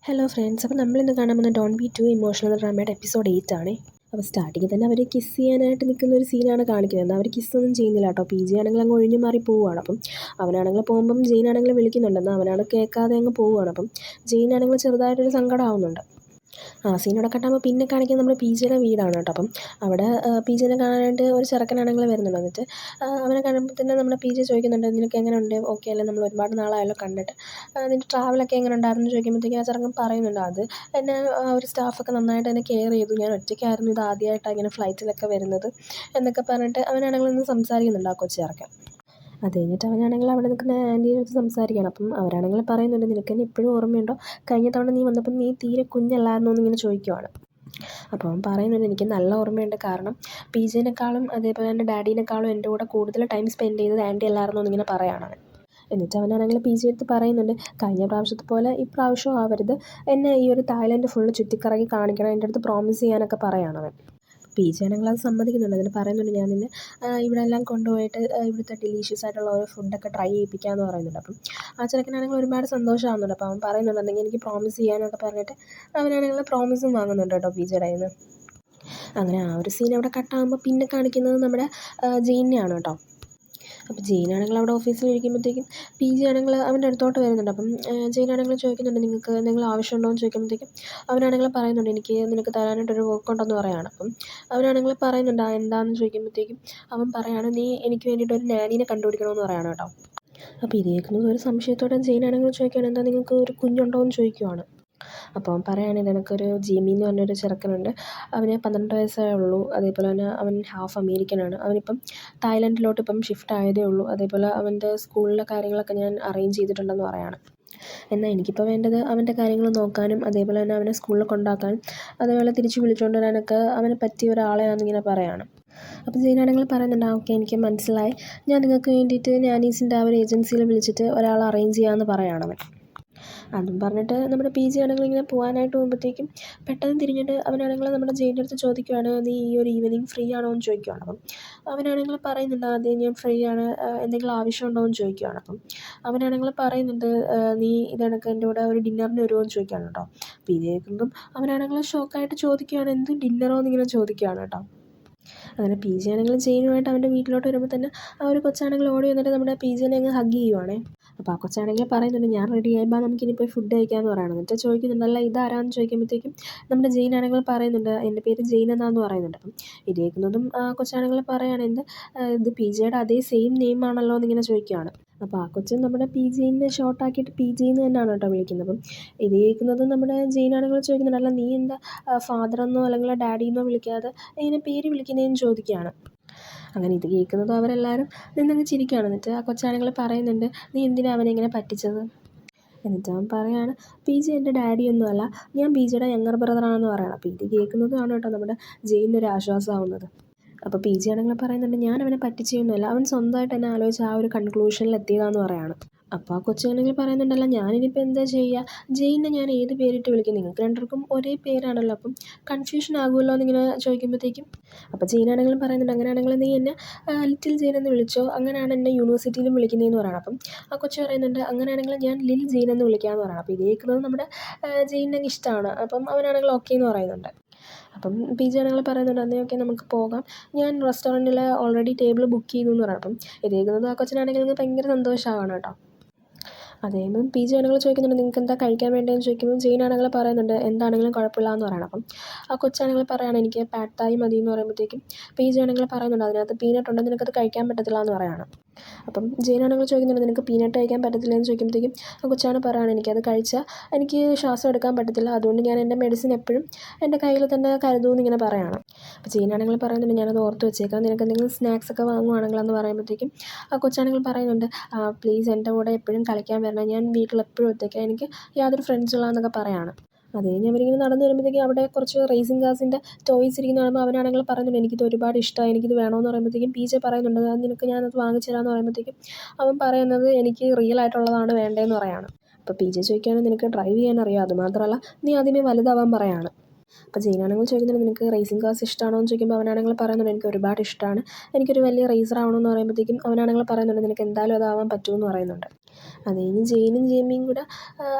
Hello friends, അപ്പോൾ നമ്മളിന്ന് കാണാൻ പോകുന്ന ഡോണ്ട് ബി ടു ഇമോഷണൽ ഡ്രാമയുടെ എപ്പിസോഡ് 8 ആണ്. അപ്പോൾ സ്റ്റാർട്ടിങ്ങിൽ തന്നെ അവർ കിസ് ചെയ്യാനായിട്ട് നിൽക്കുന്ന ഒരു സീനാണ് കാണിക്കുന്നത്. എന്നാൽ അവർ കിസ്സൊന്നും ചെയ്യുന്നില്ല കേട്ടോ. പി ജി ആണെങ്കിൽ അങ്ങ് ഒഴിഞ്ഞു മാറി പോവുകയാണ്. അപ്പം അവനാണെങ്കിൽ പോകുമ്പം ജെയിനാണെങ്കിൽ വിളിക്കുന്നുണ്ടെന്ന് അവനാണ് കേൾക്കാതെ അങ്ങ് പോവുകയാണ്. അപ്പം ജെയിനാണെങ്കിൽ ചെറുതായിട്ടൊരു സങ്കടം ആവുന്നുണ്ട്. സീനോടെ കട്ടാകുമ്പോൾ പിന്നെ കാണിക്കുന്നത് നമ്മുടെ പി ജിയുടെ വീടാണ് കേട്ടോ. അപ്പം അവിടെ പി ജിനെ കാണാനായിട്ട് ഒരു ചെറുക്കനാണെങ്കിൽ വരുന്നുണ്ട്. എന്നിട്ട് അവനെ കാണുമ്പോൾ തന്നെ നമ്മുടെ പി ജി ചോദിക്കുന്നുണ്ട്, നിനക്ക് എങ്ങനെയുണ്ട്, ഓക്കെ അല്ലേ, നമ്മൾ ഒരുപാട് നാളായല്ലോ കണ്ടിട്ട്, നിൻ്റെ ട്രാവലൊക്കെ എങ്ങനെ ഉണ്ടായിരുന്നു ചോദിക്കുമ്പോഴത്തേക്കും ആ ചെറുക്കൻ പറയുന്നുണ്ട്, അത് എന്നെ ഒരു സ്റ്റാഫൊക്കെ നന്നായിട്ട് എന്നെ കെയർ ചെയ്തു, ഞാൻ ഒറ്റയ്ക്കായിരുന്നു, ഇത് ആദ്യമായിട്ടാണ് ഇങ്ങനെ ഫ്ലൈറ്റിലൊക്കെ വരുന്നത് എന്നൊക്കെ പറഞ്ഞിട്ട് അവനാണെങ്കിൽ ഒന്ന് സംസാരിക്കുന്നുണ്ട് ആ കൊച്ചു ചെറുക്കൻ. അത് കഴിഞ്ഞിട്ട് അവനാണെങ്കിൽ അവിടെ നിൽക്കുന്ന ആൻറ്റിയുടെ അടുത്ത് സംസാരിക്കുകയാണ്. അപ്പം അവരാണെങ്കിൽ പറയുന്നുണ്ട്, നിനക്ക് എന്നെ ഇപ്പോഴും ഓർമ്മയുണ്ടോ, കഴിഞ്ഞ തവണ നീ വന്നപ്പോൾ നീ തീരെ കുഞ്ഞല്ലായിരുന്നോ എന്നിങ്ങനെ ചോദിക്കുവാണ്. അപ്പോൾ അവൻ പറയുന്നുണ്ട്, എനിക്ക് നല്ല ഓർമ്മയുണ്ട്, കാരണം പി ജിനെക്കാളും അതേപോലെ തന്നെ ഡാഡീനെക്കാളും എൻ്റെ കൂടെ കൂടുതൽ ടൈം സ്പെൻഡ് ചെയ്തത് ആൻറ്റി അല്ലായിരുന്നോ എന്നിങ്ങനെ പറയുകയാണ് അവൻ. എന്നിട്ട് അവനാണെങ്കിൽ പി ജി എടുത്ത് പറയുന്നുണ്ട്, കഴിഞ്ഞ പ്രാവശ്യത്തെ പോലെ ഇപ്രാവശ്യം ആവരുത്, എന്നെ ഈ ഒരു തായ്ലൻഡ് ഫുള്ള് ചുറ്റിക്കറങ്ങി കാണിക്കണം, എൻ്റെ അടുത്ത് പ്രോമിസ് ചെയ്യാനൊക്കെ പറയുകയാണ് അവൻ. പി ജി ആണെങ്കിൽ അത് സമ്മതിക്കുന്നുണ്ട്. എന്നിട്ട് പറയുന്നുണ്ട്, ഞാൻ നിന്നെ ഇവിടെ എല്ലാം കൊണ്ടുപോയിട്ട് ഇവിടുത്തെ ഡെലീഷ്യസ് ആയിട്ടുള്ള ഓരോ ഫുഡൊക്കെ ട്രൈ ചെയ്യിപ്പിക്കാമെന്ന് പറയുന്നുണ്ട്. അപ്പം ആ ചെറുക്കനാണെങ്കിൽ ഒരുപാട് സന്തോഷമാകുന്നുണ്ട്. അപ്പോൾ അവൻ പറയുന്നുണ്ട്, എന്തെങ്കിലും എനിക്ക് പ്രോമിസ് ചെയ്യാനൊക്കെ പറഞ്ഞിട്ട് അവനാണെങ്കിൽ പ്രോമിസും വാങ്ങുന്നുണ്ട് കേട്ടോ പി ജിയുടെ കയ്യിൽ നിന്ന്. അങ്ങനെ ആ ഒരു സീൻ അവിടെ കട്ടാകുമ്പോൾ പിന്നെ കാണിക്കുന്നത് നമ്മുടെ ജെയിനെയാണ് കേട്ടോ. അപ്പോൾ ജെയിനാണെങ്കിൽ അവിടെ ഓഫീസിൽ ഇരിക്കുമ്പോഴത്തേക്കും പി ജി ആണെങ്കിൽ അവൻ്റെ അടുത്തോട്ട് വരുന്നുണ്ട്. അപ്പം ജെയിനാണെങ്കിൽ ചോദിക്കുന്നുണ്ട്, നിങ്ങൾക്ക് എന്തെങ്കിലും ആവശ്യമുണ്ടോ എന്ന് ചോദിക്കുമ്പോഴത്തേക്കും അവനാണെങ്കിൽ പറയുന്നുണ്ട്, എനിക്ക് നിനക്ക് തരാനായിട്ടൊരു വർക്ക് ഉണ്ടെന്ന് പറയുകയാണ്. അപ്പം അവനാണെങ്കിൽ പറയുന്നുണ്ട്, എന്താണെന്ന് ചോദിക്കുമ്പോഴത്തേക്കും അവൻ പറയുകയാണ്, നീ എനിക്ക് വേണ്ടിയിട്ട് ഒരു നാനീനെ കണ്ടുപിടിക്കണമെന്ന് പറയുകയാണ് കേട്ടോ. അപ്പോൾ ഇത് കേൾക്കുന്നത് ഒരു സംശയത്തോടെ ജെയിനാണെങ്കിൽ ചോദിക്കുകയാണ്, എന്താ നിങ്ങൾക്ക് ഒരു കുഞ്ഞുണ്ടോ എന്ന് ചോദിക്കുവാണ്. അപ്പോൾ അവൻ പറയുകയാണെങ്കിൽ, എനിക്കൊരു ജിമി എന്ന് പറഞ്ഞൊരു ചെറുക്കനുണ്ട്, അവന് 12 വയസ്സേ ഉള്ളൂ, അതേപോലെ തന്നെ അവൻ ഹാഫ് അമേരിക്കനാണ്, അവനിപ്പം തായ്ലൻഡിലോട്ട് ഇപ്പം ഷിഫ്റ്റ് ആയതേ ഉള്ളൂ, അതേപോലെ അവൻ്റെ സ്കൂളിലെ കാര്യങ്ങളൊക്കെ ഞാൻ അറേഞ്ച് ചെയ്തിട്ടുണ്ടെന്ന് പറയുകയാണ്. എന്നാൽ എനിക്കിപ്പോൾ വേണ്ടത് അവൻ്റെ കാര്യങ്ങൾ നോക്കാനും അതേപോലെ തന്നെ അവനെ സ്കൂളിൽ കൊണ്ടാക്കാനും അതേപോലെ തിരിച്ച് വിളിച്ചുകൊണ്ട് വരാനൊക്കെ അവന് പറ്റിയ ഒരാളെയാണെന്നിങ്ങനെ പറയുകയാണ്. അപ്പോൾ ജെയിനാണെങ്കിൽ പറയുന്നുണ്ട്, ഓക്കെ എനിക്ക് മനസ്സിലായി, ഞാൻ നിങ്ങൾക്ക് വേണ്ടിയിട്ട് നാനീസിൻ്റെ ആ ഒരു ഏജൻസിയിൽ വിളിച്ചിട്ട് ഒരാളെ അറേഞ്ച് ചെയ്യാമെന്ന് പറയുകയാണ് അവൻ. അതും പറഞ്ഞിട്ട് നമ്മുടെ പി ജി ആണെങ്കിൽ ഇങ്ങനെ പോകാനായിട്ട് പോകുമ്പോഴത്തേക്കും പെട്ടെന്ന് തിരിഞ്ഞിട്ട് അവനാണെങ്കിൽ നമ്മുടെ ജെയിൻ്റെ അടുത്ത് ചോദിക്കുവാണ്, നീ ഈ ഒരു ഈവനിങ് ഫ്രീ ആണോ എന്ന് ചോദിക്കുവാണ്. അപ്പം അവനാണെങ്കിൽ പറയുന്നുണ്ട്, ആദ്യം ഞാൻ ഫ്രീ ആണ്, എന്തെങ്കിലും ആവശ്യമുണ്ടോ എന്ന് ചോദിക്കുവാണ്. അപ്പം അവനാണെങ്കിൽ പറയുന്നുണ്ട്, നീ ഇതെനിക്ക് എൻ്റെ കൂടെ ഒരു ഡിന്നറിന് വരുമോ എന്ന് ചോദിക്കുകയാണ് കേട്ടോ. അപ്പോൾ ഇത് കേൾക്കുമ്പം അവനാണെങ്കിൽ ഷോക്കായിട്ട് ചോദിക്കുകയാണ്, എന്ത് ഡിന്നറോ എന്നിങ്ങനെ ചോദിക്കുകയാണ് കേട്ടോ. അങ്ങനെ പി ജി ആണെങ്കിൽ ജെയിനുമായിട്ട് അവൻ്റെ വീട്ടിലോട്ട് വരുമ്പോൾ തന്നെ ആ ഒരു കൊച്ചാണെങ്കിൽ ഓടി വന്നിട്ട് നമ്മുടെ പി ജിനെ അങ്ങ് ഹഗ് ചെയ്യുവാണേ. അപ്പോൾ ആ കൊച്ചാണെങ്കിൽ പറയുന്നുണ്ട്, ഞാൻ റെഡി ആയപ്പോൾ നമുക്കിനി പോയി ഫുഡ് കഴിക്കാമെന്ന് പറയണം. എന്നിട്ട് ചോദിക്കുന്നുണ്ട്, അല്ല ഇതാരാന്ന് ചോദിക്കുമ്പോഴത്തേക്കും നമ്മുടെ ജെയിനാണെങ്കിൽ പറയുന്നുണ്ട്, എൻ്റെ പേര് ജെയിൻ എന്നാന്ന് പറയുന്നുണ്ട്. അപ്പം ഇത് കേൾക്കുന്നതും ആ കൊച്ചാണെങ്കിൽ പറയുകയാണ്, ഇത് പി ജിയുടെ അതേ സെയിം നെയിം ആണല്ലോ എന്നിങ്ങനെ ചോദിക്കുകയാണ്. അപ്പോൾ ആ കൊച്ച് നമ്മുടെ പി ജിനെ ഷോർട്ടാക്കിയിട്ട് പി ജി എന്ന് തന്നെയാണ് കേട്ടോ വിളിക്കുന്നത്. അപ്പം ഇത് കേൾക്കുന്നതും നമ്മുടെ ജെയിനാണെങ്കിൽ ചോദിക്കുന്നുണ്ട്, അല്ല നീ എന്താ ഫാദറെന്നോ അല്ലെങ്കിൽ ഡാഡിയെന്നോ വിളിക്കാതെ ഇങ്ങനെ പേര് വിളിക്കുന്നതെന്ന് ചോദിക്കുകയാണ്. അങ്ങനെ ഇത് കേൾക്കുന്നത് അവരെല്ലാവരും നിന്നങ്ങ് ചിരിക്കുകയാണ്. എന്നിട്ട് ആ കൊച്ചാണെങ്കിൽ പറയുന്നുണ്ട്, നീ എന്തിനാണ് അവനെ ഇങ്ങനെ പറ്റിച്ചത്? എന്നിട്ട് അവൻ പറയുകയാണ്, പി ജി എൻ്റെ ഡാഡിയൊന്നുമല്ല, ഞാൻ പി ജിയുടെ യങ്ങർ ബ്രദറാണെന്ന് പറയണം. അപ്പോൾ ഇത് കേൾക്കുന്നതാണ് കേട്ടോ നമ്മുടെ ജെയിനൊരു ആശ്വാസമാവുന്നത്. അപ്പോൾ പി ജി ആണെങ്കിൽ പറയുന്നുണ്ട്, ഞാൻ അവനെ പറ്റിച്ചൊന്നുമല്ല, അവൻ സ്വന്തമായിട്ട് എന്നെ ആലോചിച്ച് ആ ഒരു കൺക്ലൂഷനിൽ എത്തിയതാണെന്ന് പറയുകയാണ്. അപ്പോൾ ആ കൊച്ചാണെങ്കിൽ പറയുന്നുണ്ടല്ലോ, ഞാനിനിപ്പോൾ എന്താ ചെയ്യുക, ജെയിനെ ഞാൻ ഏത് പേരിട്ട് വിളിക്കും, നിങ്ങൾക്ക് രണ്ടുപേർക്കും ഒരേ പേരാണല്ലോ, അപ്പം കൺഫ്യൂഷൻ ആകുമല്ലോ എന്നിങ്ങനെ ചോദിക്കുമ്പോഴത്തേക്കും അപ്പോൾ ജെയിനാണെങ്കിലും പറയുന്നുണ്ട്, അങ്ങനെയാണെങ്കിൽ നീ എന്നെ ലിറ്റിൽ ജെയിൻ എന്ന് വിളിച്ചോ, അങ്ങനെയാണ് എന്നെ യൂണിവേഴ്സിറ്റിയിലും വിളിക്കുന്നതെന്ന് പറയണം. അപ്പം ആ കൊച്ച് പറയുന്നുണ്ട്, അങ്ങനെയാണെങ്കിൽ ഞാൻ ലിൽ ജെയിൻ എന്ന് വിളിക്കാമെന്ന് പറയണം. അപ്പോൾ ഇത് കേൾക്കുന്നത് നമ്മുടെ ജെയിനെ ഇഷ്ടമാണ്. അപ്പം അവനാണെങ്കിൽ ഓക്കെ എന്ന് പറയുന്നുണ്ട്. അപ്പം പി ജി ആണെങ്കിൽ പറയുന്നുണ്ട്, എന്നാൽ ഓക്കെ നമുക്ക് പോകാം, ഞാൻ റെസ്റ്റോറൻറ്റിൽ ഓൾറെഡി ടേബിൾ ബുക്ക് ചെയ്തു എന്ന് പറയണം. അപ്പം ഇത് കേൾക്കുന്നത് ആ കൊച്ചിനാണെങ്കിൽ ഭയങ്കര സന്തോഷമാവാണ് കേട്ടോ. അതേപോലെ പി ജി ആണെങ്കിൽ ചോദിക്കുന്നുണ്ട്, നിങ്ങൾക്ക് എന്താ കഴിക്കാൻ വേണ്ടതെന്ന് ചോദിക്കുമ്പോൾ ജെയിൻ ആണെങ്കിൽ പറയുന്നുണ്ട്, എന്താണെങ്കിലും കുഴപ്പമില്ല എന്ന് പറയണം. അപ്പം ആ കൊച്ചാണെങ്കിൽ പറയുകയാണ്, എനിക്ക് പാഡ് തായ് മതി എന്ന് പറയുമ്പോഴത്തേക്കും പി ജി ആണെങ്കിൽ പറയുന്നുണ്ട്, അതിനകത്ത് പീനട്ട് ഉണ്ട്, നിനക്കത് കഴിക്കാൻ പറ്റത്തില്ല എന്ന് പറയുകയാണ്. അപ്പം ജെയിൻ ആണെങ്കിൽ ചോദിക്കുന്നുണ്ട്, നിനക്ക് പീനട്ട് കഴിക്കാൻ പറ്റത്തില്ല എന്ന് ചോദിക്കുമ്പോഴത്തേക്കും ആ കൊച്ചാണ് പറയുകയാണ്, എനിക്കത് കഴിച്ചാൽ എനിക്ക് ശ്വാസം എടുക്കാൻ പറ്റത്തില്ല, അതുകൊണ്ട് ഞാൻ എൻ്റെ മെഡിസിൻ എപ്പോഴും എൻ്റെ കയ്യിൽ തന്നെ കരുതുമെന്ന് ഇങ്ങനെ പറയുകയാണ്. അപ്പോൾ ജെയിൻ ആണെങ്കിൽ പറയുന്നുണ്ട്, ഞാനത് ഓർത്ത് വെച്ചേക്കാം, നിനക്ക് എന്തെങ്കിലും സ്നാക്സ് ഒക്കെ വാങ്ങുവാണെങ്കിലെന്ന് പറയുമ്പോഴത്തേക്കും ആ കൊച്ചാണെങ്കിൽ പറയുന്നുണ്ട്, പ്ലീസ് എൻ്റെ കൂടെ എപ്പോഴും കളിക്കാൻ വരണം, ഞാൻ വീട്ടിൽ എപ്പോഴും ഒറ്റയ്ക്കാണ്, എനിക്ക് യാതൊരു ഫ്രണ്ട്സും എന്നൊക്കെ പറയുകയാണ്. അത് കഴിഞ്ഞ് അവരിങ്ങനെ നടന്നു വരുമ്പോഴത്തേക്കും അവിടെ കുറച്ച് റേസിംഗ് കാർസിൻ്റെ ടോയ്സ് ഇരിക്കുന്ന കാണുമ്പോൾ അവനാണെങ്കിൽ പറയുന്നുണ്ട്, എനിക്കിത് ഒരുപാട് ഇഷ്ടമായി, എനിക്കിത് വേണമെന്ന് പറയുമ്പോഴത്തേക്കും പി ജെ പറയുന്നുണ്ട്, നിനക്ക് ഞാനത് വാങ്ങിച്ചു തരാമെന്ന് പറയുമ്പോഴത്തേക്കും അവൻ പറയുന്നത്, എനിക്ക് റിയൽ ആയിട്ടുള്ളതാണ് വേണ്ടതെന്ന് പറയാണ്. അപ്പോൾ പി ജെ ചോദിക്കുകയാണ്, നിനക്ക് ഡ്രൈവ് ചെയ്യാൻ അറിയാം, അതുമാത്രമല്ല നീ ആദ്യമേ വലുതാവാൻ പറയാണ്. അപ്പോൾ ജെയിനാണെങ്കിൽ ചോദിക്കുന്നുണ്ട്, നിനക്ക് റേസിംഗ് കാർസ് ഇഷ്ടമാണോ എന്ന് ചോദിക്കുമ്പോൾ അവനാണെങ്കിൽ പറയുന്നുണ്ട്, എനിക്ക് ഒരുപാട് ഇഷ്ടമാണ്, എനിക്കൊരു വലിയ റേസർ ആവണമെന്ന് പറയുമ്പോഴത്തേക്കും അവനാണെങ്കിൽ പറയുന്നുണ്ട്, നിനക്ക് എന്തായാലും അതാവാൻ പറ്റുമെന്ന് പറയുന്നുണ്ട്. അത് കഴിഞ്ഞ് ജെയിനും ജേമിയും കൂടെ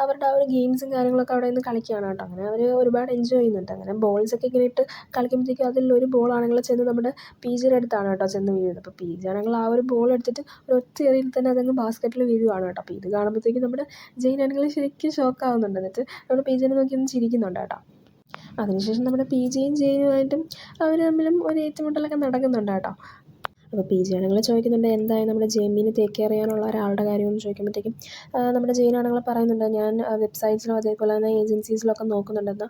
അവരുടെ ആ ഒരു ഗെയിംസും കാര്യങ്ങളൊക്കെ അവിടെ നിന്ന് കളിക്കുകയാണ് കേട്ടോ. അങ്ങനെ അവർ ഒരുപാട് എൻജോയ് ചെയ്യുന്നുണ്ട്. അങ്ങനെ ബോൾസൊക്കെ ഇങ്ങനെ ഇട്ട് കളിക്കുമ്പോഴത്തേക്കും അതിലൊരു ബോളാണെങ്കിൽ ചെന്ന് നമ്മുടെ ജിയുടെ അടുത്താണ് കേട്ടോ ചെന്ന് വീഴുന്നത്. അപ്പോൾ ജി ആണെങ്കിൽ ആ ഒരു ബോൾ എടുത്തിട്ട് ഒരു ഒറ്റ എറിയിൽ തന്നെ അതങ്ങ് ബാസ്ക്കറ്റിൽ വീഴുവാണ് കേട്ടോ. അപ്പോൾ ഇത് കാണുമ്പോഴത്തേക്കും നമ്മുടെ ജെയിൻ ആണെങ്കിൽ ശരിക്കും ഷോക്കാവുന്നുണ്ട്. എന്നിട്ട് നമ്മുടെ ജിനെ നോക്കി ഒന്ന് ചിരിക്കുന്നുണ്ട് കേട്ടോ. അതിനുശേഷം നമ്മുടെ ജിയും ജെയിനുമായിട്ടും അവർ തമ്മിലും ഒരു ഏറ്റുമുട്ടലൊക്കെ നടക്കുന്നുണ്ട് കേട്ടോ. അപ്പോൾ ജി ആണെങ്കിൽ ചോദിക്കുന്നുണ്ട് എന്തായാലും നമ്മുടെ ജെയിമിനെ ടേക്ക് കെയർ ചെയ്യാനുള്ള ഒരാളുടെ കാര്യമെന്ന് ചോദിക്കുമ്പോഴത്തേക്കും നമ്മുടെ ജെയിൻ ആണെങ്കിൽ പറയുന്നുണ്ട് ഞാൻ വെബ്സൈറ്റ്സിലും അതേപോലെ തന്നെ ഏജൻസീസിലൊക്കെ നോക്കുന്നുണ്ടെന്ന്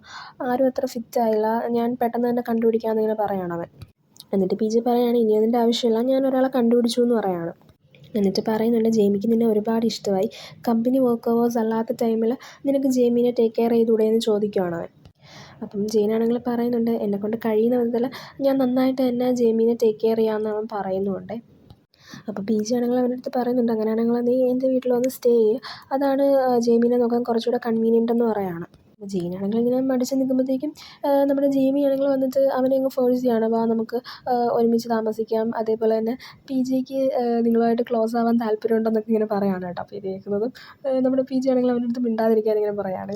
ആരും അത്ര ഫിറ്റായില്ല, ഞാൻ പെട്ടെന്ന് തന്നെ കണ്ടുപിടിക്കാമെന്ന് ഇങ്ങനെ പറയുകയാണ് അവൻ. എന്നിട്ട് ജി പറയുകയാണ് ഇനി അതിൻ്റെ ആവശ്യമില്ല, ഞാൻ ഒരാളെ കണ്ടുപിടിച്ചു എന്ന് പറയുകയാണ്. എന്നിട്ട് പറയുന്നുണ്ട് ജെയിമിക്ക് നിന്നെ ഒരുപാട് ഇഷ്ടമായി, കമ്പനി വർക്ക് അവേഴ്സ് അല്ലാത്ത ടൈമിൽ നിനക്ക് ജെയിമിനെ ടേക്ക് കെയർ ചെയ്തുകൂടെ എന്ന് ചോദിക്കുകയാണ് അവൻ. അപ്പം ജെയിനാണെങ്കിൽ പറയുന്നുണ്ട് എന്നെക്കൊണ്ട് കഴിയുന്ന വിധത്തിൽ ഞാൻ നന്നായിട്ട് തന്നെ ജെയിമിനെ ടേക്ക് കെയർ ചെയ്യാമെന്ന് അവൻ പറയുന്നുണ്ട്. അപ്പോൾ ജി ആണെങ്കിൽ അവൻ്റെ അടുത്ത് പറയുന്നുണ്ട് അങ്ങനെയാണെങ്കിൽ നീ എൻ്റെ വീട്ടിൽ വന്ന് സ്റ്റേ ചെയ്യുക, അതാണ് ജെയിമിനെ നോക്കാൻ കുറച്ചുകൂടെ കൺവീനിയൻ്റ് എന്ന് പറയുകയാണ്. ജെയിനാണെങ്കിൽ ഇങ്ങനെ മടിച്ച് നിൽക്കുമ്പോഴത്തേക്കും നമ്മുടെ ജെയിമി ആണെങ്കിൽ വന്നിട്ട് അവനെ അങ്ങ് ഫോഴ്സ് ചെയ്യാണ്, വാ നമുക്ക് ഒരുമിച്ച് താമസിക്കാം, അതേപോലെ തന്നെ ജിക്ക് നിങ്ങളുമായിട്ട് ക്ലോസ് ആവാൻ താല്പര്യമുണ്ടെന്നൊക്കെ ഇങ്ങനെ പറയുകയാണ് കേട്ടോ. അപ്പോൾ ഇത് കേൾക്കുന്നതും നമ്മുടെ ജി ആണെങ്കിൽ അവൻ്റെ അടുത്ത് മിണ്ടാതിരിക്കാൻ ഇങ്ങനെ പറയുകയാണ്.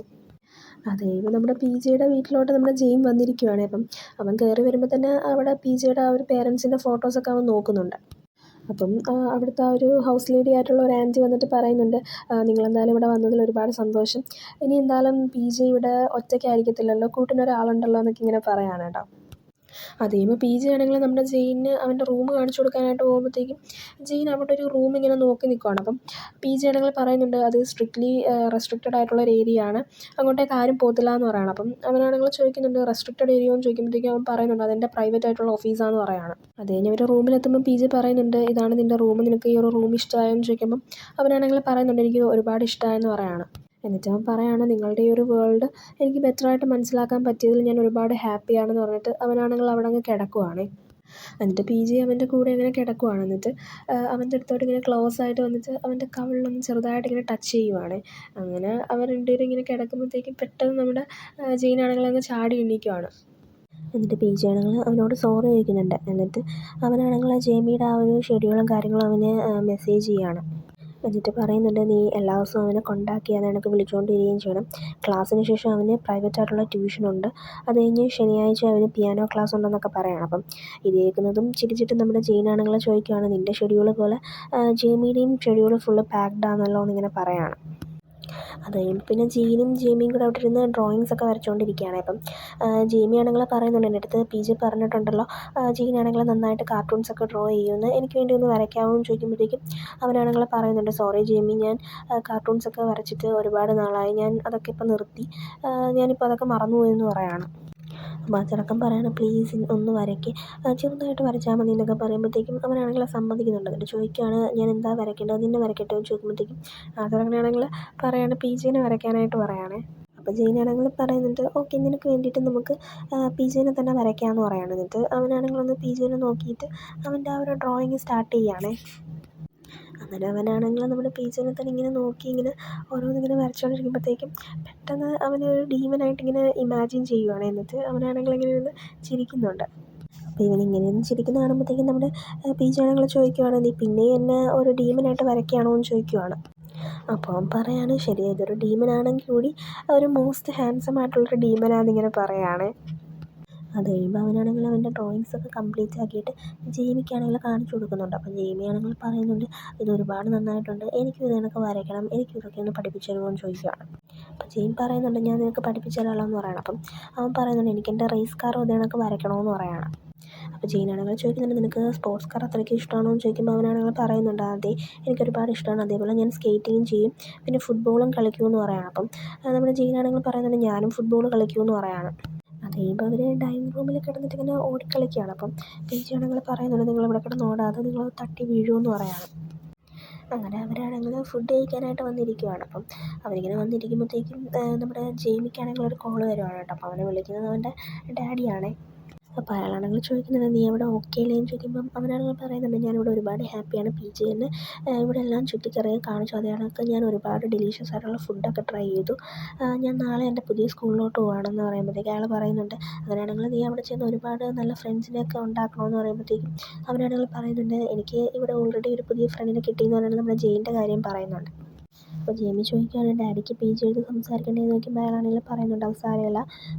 അതെ, ഇപ്പോൾ നമ്മുടെ ജിയുടെ വീട്ടിലോട്ട് നമ്മുടെ ജെയിൻ വന്നിരിക്കുവാണ്. അപ്പം അവൻ കയറി വരുമ്പോൾ തന്നെ അവിടെ ജിയുടെ ആ ഒരു പേരൻസിൻ്റെ ഫോട്ടോസൊക്കെ അവൻ നോക്കുന്നുണ്ട്. അപ്പം അവിടുത്തെ ആ ഒരു ഹൗസ് ലേഡി ആയിട്ടുള്ള ഒരു ആൻറ്റി വന്നിട്ട് പറയുന്നുണ്ട് നിങ്ങളെന്തായാലും ഇവിടെ വന്നതിൽ ഒരുപാട് സന്തോഷം, ഇനി എന്തായാലും ജി ഇവിടെ ഒറ്റയ്ക്കായിരിക്കത്തില്ലല്ലോ, കൂട്ടിനൊരാളുണ്ടല്ലോ എന്നൊക്കെ ഇങ്ങനെ പറയാണ് കേട്ടോ. അത് കഴിയുമ്പോൾ ജി ആണെങ്കിൽ നമ്മുടെ ജെയിന് അവൻ്റെ റൂം കാണിച്ചു കൊടുക്കാനായിട്ട് പോകുമ്പോഴത്തേക്കും ജെയിൻ അവിടെ ഒരു റൂം ഇങ്ങനെ നോക്കി നിൽക്കുകയാണ്. അപ്പം ജി ആണെങ്കിൽ പറയുന്നുണ്ട് അത് സ്ട്രിക്ട്ലി റെസ്ട്രിക്റ്റഡ് ആയിട്ടുള്ള ഒരു ഏരിയ ആണ്, അങ്ങോട്ടേക്ക് ആരും പോകത്തില്ല എന്ന് പറയുകയാണ്. അപ്പം അവനാണെങ്കിൽ ചോദിക്കുന്നുണ്ട് റെസ്ട്രിക്റ്റഡ് ഏരിയ എന്ന് ചോദിക്കുമ്പോഴത്തേക്കും അവൻ പറയുന്നുണ്ട് അതെൻ്റെ പ്രൈവറ്റ് ആയിട്ടുള്ള ഓഫീസാണെന്ന് പറയുകയാണ്. അത് കഴിഞ്ഞ് അവർ റൂമിലെത്തുമ്പോൾ ജി പറയുന്നുണ്ട് ഇതാണ് നിൻ്റെ റൂം, നിനക്ക് ഈ ഒരു റൂം ഇഷ്ടമായെന്ന് ചോദിക്കുമ്പം അവനാണെങ്കിൽ പറയുന്നുണ്ട് എനിക്ക് ഒരുപാട് ഇഷ്ടമായെന്ന് പറയുകയാണ്. എന്നിട്ട് അവൻ പറയുകയാണ് നിങ്ങളുടെ ഈ ഒരു വേൾഡ് എനിക്ക് ബെറ്ററായിട്ട് മനസ്സിലാക്കാൻ പറ്റിയതിൽ ഞാൻ ഒരുപാട് ഹാപ്പിയാണെന്ന് പറഞ്ഞിട്ട് അവനാണെങ്കിൽ അവിടെ അങ്ങ് കിടക്കുവാണ്. എന്നിട്ട് ജി അവൻ്റെ കൂടെ അങ്ങനെ കിടക്കുവാണ്. എന്നിട്ട് അവൻ്റെ അടുത്തോട്ട് ഇങ്ങനെ ക്ലോസ് ആയിട്ട് വന്നിട്ട് അവൻ്റെ കവിളിലൊന്ന് ചെറുതായിട്ട് ഇങ്ങനെ ടച്ച് ചെയ്യുവാണ്. അങ്ങനെ അവർ രണ്ടുപേരും ഇങ്ങനെ കിടക്കുമ്പോഴത്തേക്കും പെട്ടെന്ന് നമ്മുടെ ജെയിനാണെങ്കിൽ അങ്ങ് ചാടി എണീക്കുവാണ്. എന്നിട്ട് ജി ആണെങ്കിൽ അവനോട് സോറി ചോദിക്കുന്നുണ്ട്. എന്നിട്ട് അവനാണെങ്കിൽ ജെയിമിയുടെ ആ ഒരു ഷെഡ്യൂളും കാര്യങ്ങളും അവന് മെസ്സേജ് ചെയ്യുകയാണ്. എന്നിട്ട് പറയുന്നുണ്ട് നീ എല്ലാ ദിവസവും അവനെ കൊണ്ടാക്കി അത് കണക്ക് വിളിച്ചുകൊണ്ട് വരികയും ചെയ്യണം, ക്ലാസ്സിന് ശേഷം അവന് പ്രൈവറ്റ് ആയിട്ടുള്ള ട്യൂഷനുണ്ട്, അത് കഴിഞ്ഞ് ശനിയാഴ്ച അവന് പിയാനോ ക്ലാസ് ഉണ്ടെന്നൊക്കെ പറയണം. അപ്പം ഇത് കേൾക്കുന്നതും ചിരിച്ചിട്ട് നമ്മുടെ ജെയിനാണെങ്കിൽ ചോദിക്കുകയാണ് നിൻ്റെ ഷെഡ്യൂൾ പോലെ ജെയിമിയുടെയും ഷെഡ്യൂൾ ഫുള്ള് പാക്ഡ് ആണല്ലോ എന്നിങ്ങനെ പറയുകയാണ്. അത് കഴിയുമ്പോൾ പിന്നെ ജീനും ജെയിമിയും കൂടെ അവിടെ ഇരുന്ന് ഡ്രോയിങ്സ് ഒക്കെ വരച്ചുകൊണ്ടിരിക്കുകയാണ്. അപ്പം ജെയിമി ആണെങ്കിൽ പറയുന്നുണ്ട് എൻ്റെ അടുത്ത് ജി പറഞ്ഞിട്ടുണ്ടല്ലോ ജീനാണെങ്കിൽ നന്നായിട്ട് കാർട്ടൂൺസ് ഒക്കെ ഡ്രോ ചെയ്യുമെന്ന്, എനിക്ക് വേണ്ടി ഒന്ന് വരയ്ക്കാമോ എന്ന് ചോദിക്കുമ്പോഴത്തേക്കും അവനാണെങ്കിൽ പറയുന്നുണ്ട് സോറി ജെയിമി, ഞാൻ കാർട്ടൂൺസ് ഒക്കെ വരച്ചിട്ട് ഒരുപാട് നാളായി, ഞാൻ അതൊക്കെ ഇപ്പോൾ നിർത്തി, ഞാനിപ്പോൾ അതൊക്കെ മറന്നുപോയി എന്ന് പറയുകയാണ്. അപ്പോൾ ആ ചെറുക്കൻ പറയാണ് പ്ലീസ് ഒന്ന് വരയ്ക്ക്, ചെറുതായിട്ട് വരച്ചാൽ മതി എന്നൊക്കെ പറയുമ്പോഴത്തേക്കും അവനാണെങ്കിൽ സമ്മതിക്കുന്നുണ്ട്. എന്നിട്ട് ചോദിക്കുകയാണ് ഞാൻ എന്താ വരയ്ക്കേണ്ടത്, നിന്നെ വരയ്ക്കട്ടെ എന്ന് ചോദിക്കുമ്പോഴത്തേക്കും ആ ചെറുക്കനാണെങ്കിൽ പറയാണ് ജിനെ വരയ്ക്കാനായിട്ട് പറയുകയാണ്. അപ്പോൾ ജെയിനാണെങ്കിൽ പറയുന്നുണ്ട് ഓക്കെ നിനക്ക് വേണ്ടിയിട്ട് നമുക്ക് ജിനെ തന്നെ വരയ്ക്കാമെന്ന് പറയുകയാണ്. എന്നിട്ട് അവനാണെങ്കിൽ ഒന്ന് ജിനെ നോക്കിയിട്ട് അവൻ്റെ ആ ഒരു ഡ്രോയിങ് സ്റ്റാർട്ട് ചെയ്യുകയാണേ. അങ്ങനെ അവനാണെങ്കിൽ നമ്മുടെ ജിനെ തന്നെ ഇങ്ങനെ നോക്കി ഇങ്ങനെ ഓരോന്നിങ്ങനെ വരച്ചുകൊണ്ടിരിക്കുമ്പോഴത്തേക്കും പെട്ടെന്ന് അവനൊരു ഡീമനായിട്ട് ഇങ്ങനെ ഇമാജിൻ ചെയ്യുവാണ്. എന്നിട്ട് അവനാണെങ്കിൽ ഇങ്ങനെ ഇരുന്ന് ചിരിക്കുന്നുണ്ട്. അപ്പോൾ ഇവനിങ്ങനെയൊന്നും ചിരിക്കുന്ന കാണുമ്പോഴത്തേക്കും നമ്മുടെ ജി ആണെങ്കിൽ ചോദിക്കുവാണ് നീ പിന്നെയും എന്നെ ഒരു ഡീമനായിട്ട് വരയ്ക്കുകയാണോ എന്ന് ചോദിക്കുവാണ്. അപ്പോൾ അവൻ പറയാണ് ശരി ഇതൊരു ഡീമനാണെങ്കിൽ കൂടി ഒരു മോസ്റ്റ് ഹാൻസം ആയിട്ടുള്ളൊരു ഡീമനാണെന്നിങ്ങനെ പറയുകയാണ്. അത് കഴിയുമ്പോൾ അവനാണെങ്കിൽ അവൻ്റെ ഡ്രോയിങ്സൊക്കെ കംപ്ലീറ്റ് ആക്കിയിട്ട് ജെയിമിക്കാണെങ്കിൽ കാണിച്ചു കൊടുക്കുന്നുണ്ട്. അപ്പോൾ ജെയിമിയാണെങ്കിൽ പറയുന്നുണ്ട് ഇത് ഒരുപാട് നന്നായിട്ടുണ്ട്, എനിക്കും ഇത് കണക്ക് വരയ്ക്കണം, എനിക്കും ഇതൊക്കെ ഒന്ന് പഠിപ്പിച്ചു തരുമോ എന്ന് ചോദിക്കുകയാണ്. അപ്പോൾ ജെയിം പറയുന്നുണ്ട് ഞാൻ നിനക്ക് പഠിപ്പിച്ചു തരാമല്ലോ എന്ന് പറയണം. അപ്പം അവൻ പറയുന്നുണ്ട് എനിക്ക് എൻ്റെ റേസ് കാറും ഇത് കണക്ക് വരയ്ക്കണമെന്ന് പറയുകയാണ്. അപ്പോൾ ജെയിനാണെങ്കിൽ ചോദിക്കുന്നുണ്ട് നിനക്ക് സ്പോർട്സ് കാർ അത്രയ്ക്ക് ഇഷ്ടമാണോ എന്ന് ചോദിക്കുമ്പോൾ അവനാണെങ്കിൽ പറയുന്നുണ്ട് അതെ എനിക്കൊരുപാട് ഇഷ്ടമാണ്, അതേപോലെ ഞാൻ സ്കേറ്റിങ്ങും ചെയ്യും, പിന്നെ ഫുട്ബോളും കളിക്കുമെന്ന് പറയുകയാണ്. അപ്പം നമ്മുടെ ജെയിനാണെങ്കിൽ പറയുന്നുണ്ട് ഞാനും ഫുട്ബോൾ കളിക്കുമെന്ന് പറയുകയാണ്. അത് കഴിയുമ്പോൾ അവർ ഡൈനിങ് റൂമിൽ കിടന്നിട്ട് ഇങ്ങനെ ഓടിക്കളിക്കുകയാണ്. അപ്പം ജി ആണെങ്കിൽ പറയുന്നുണ്ട് നിങ്ങളിവിടെ കിടന്ന് ഓടാതെ നിങ്ങൾ തട്ടി വീഴുമെന്ന് പറയുകയാണ്. അങ്ങനെ അവരാണെങ്കിൽ ഫുഡ് കഴിക്കാനായിട്ട് വന്നിരിക്കുകയാണ്. അപ്പം അവരിങ്ങനെ വന്നിരിക്കുമ്പോഴത്തേക്കും നമ്മുടെ ജെയിമിക്കാണെങ്കിൽ ഒരു കോള് വരുവാണ് കേട്ടോ. അപ്പോൾ അവനെ വിളിക്കുന്നത് അവൻ്റെ ഡാഡിയാണേ. അപ്പോൾ അയാളാണെങ്കിൽ ചോദിക്കുന്നത് നീ അവിടെ ഓക്കെ അല്ലേ എന്ന് ചോദിക്കുമ്പം അവനാണെങ്കിൽ പറയുന്നുണ്ട് ഞാനിവിടെ ഒരുപാട് ഹാപ്പിയാണ്, ജിനെ ഇവിടെ എല്ലാം ചുറ്റിക്കറങ്ങി കാണിച്ചു, അതേ കണക്ക് ഞാൻ ഒരുപാട് ഡെലീഷ്യസ് ആയിട്ടുള്ള ഫുഡൊക്കെ ട്രൈ ചെയ്തു, ഞാൻ നാളെ എൻ്റെ പുതിയ സ്കൂളിലോട്ട് പോവുകയാണെന്ന് പറയുമ്പോഴത്തേക്ക് അയാൾ പറയുന്നുണ്ട് അങ്ങനെയാണെങ്കിൽ നീ അവിടെ ചെന്ന് ഒരുപാട് നല്ല ഫ്രണ്ട്സിനെയൊക്കെ ഉണ്ടാക്കണമെന്ന് പറയുമ്പോഴത്തേക്കും അവനാണെങ്കിൽ പറയുന്നുണ്ട് എനിക്ക് ഇവിടെ ഓൾറെഡി ഒരു പുതിയ ഫ്രണ്ടിനെ കിട്ടിയെന്ന് പറഞ്ഞാൽ നമ്മുടെ ജെയിൻ്റെ കാര്യം പറയുന്നുണ്ട്. അപ്പോൾ ജെയിമി ചോദിക്കുകയാണ് ഡാഡിക്ക് PG എടുത്ത് സംസാരിക്കേണ്ടതെന്ന് നോക്കുമ്പോൾ അയാളാണെങ്കിൽ പറയുന്നുണ്ട് അത് സാരമില്ല,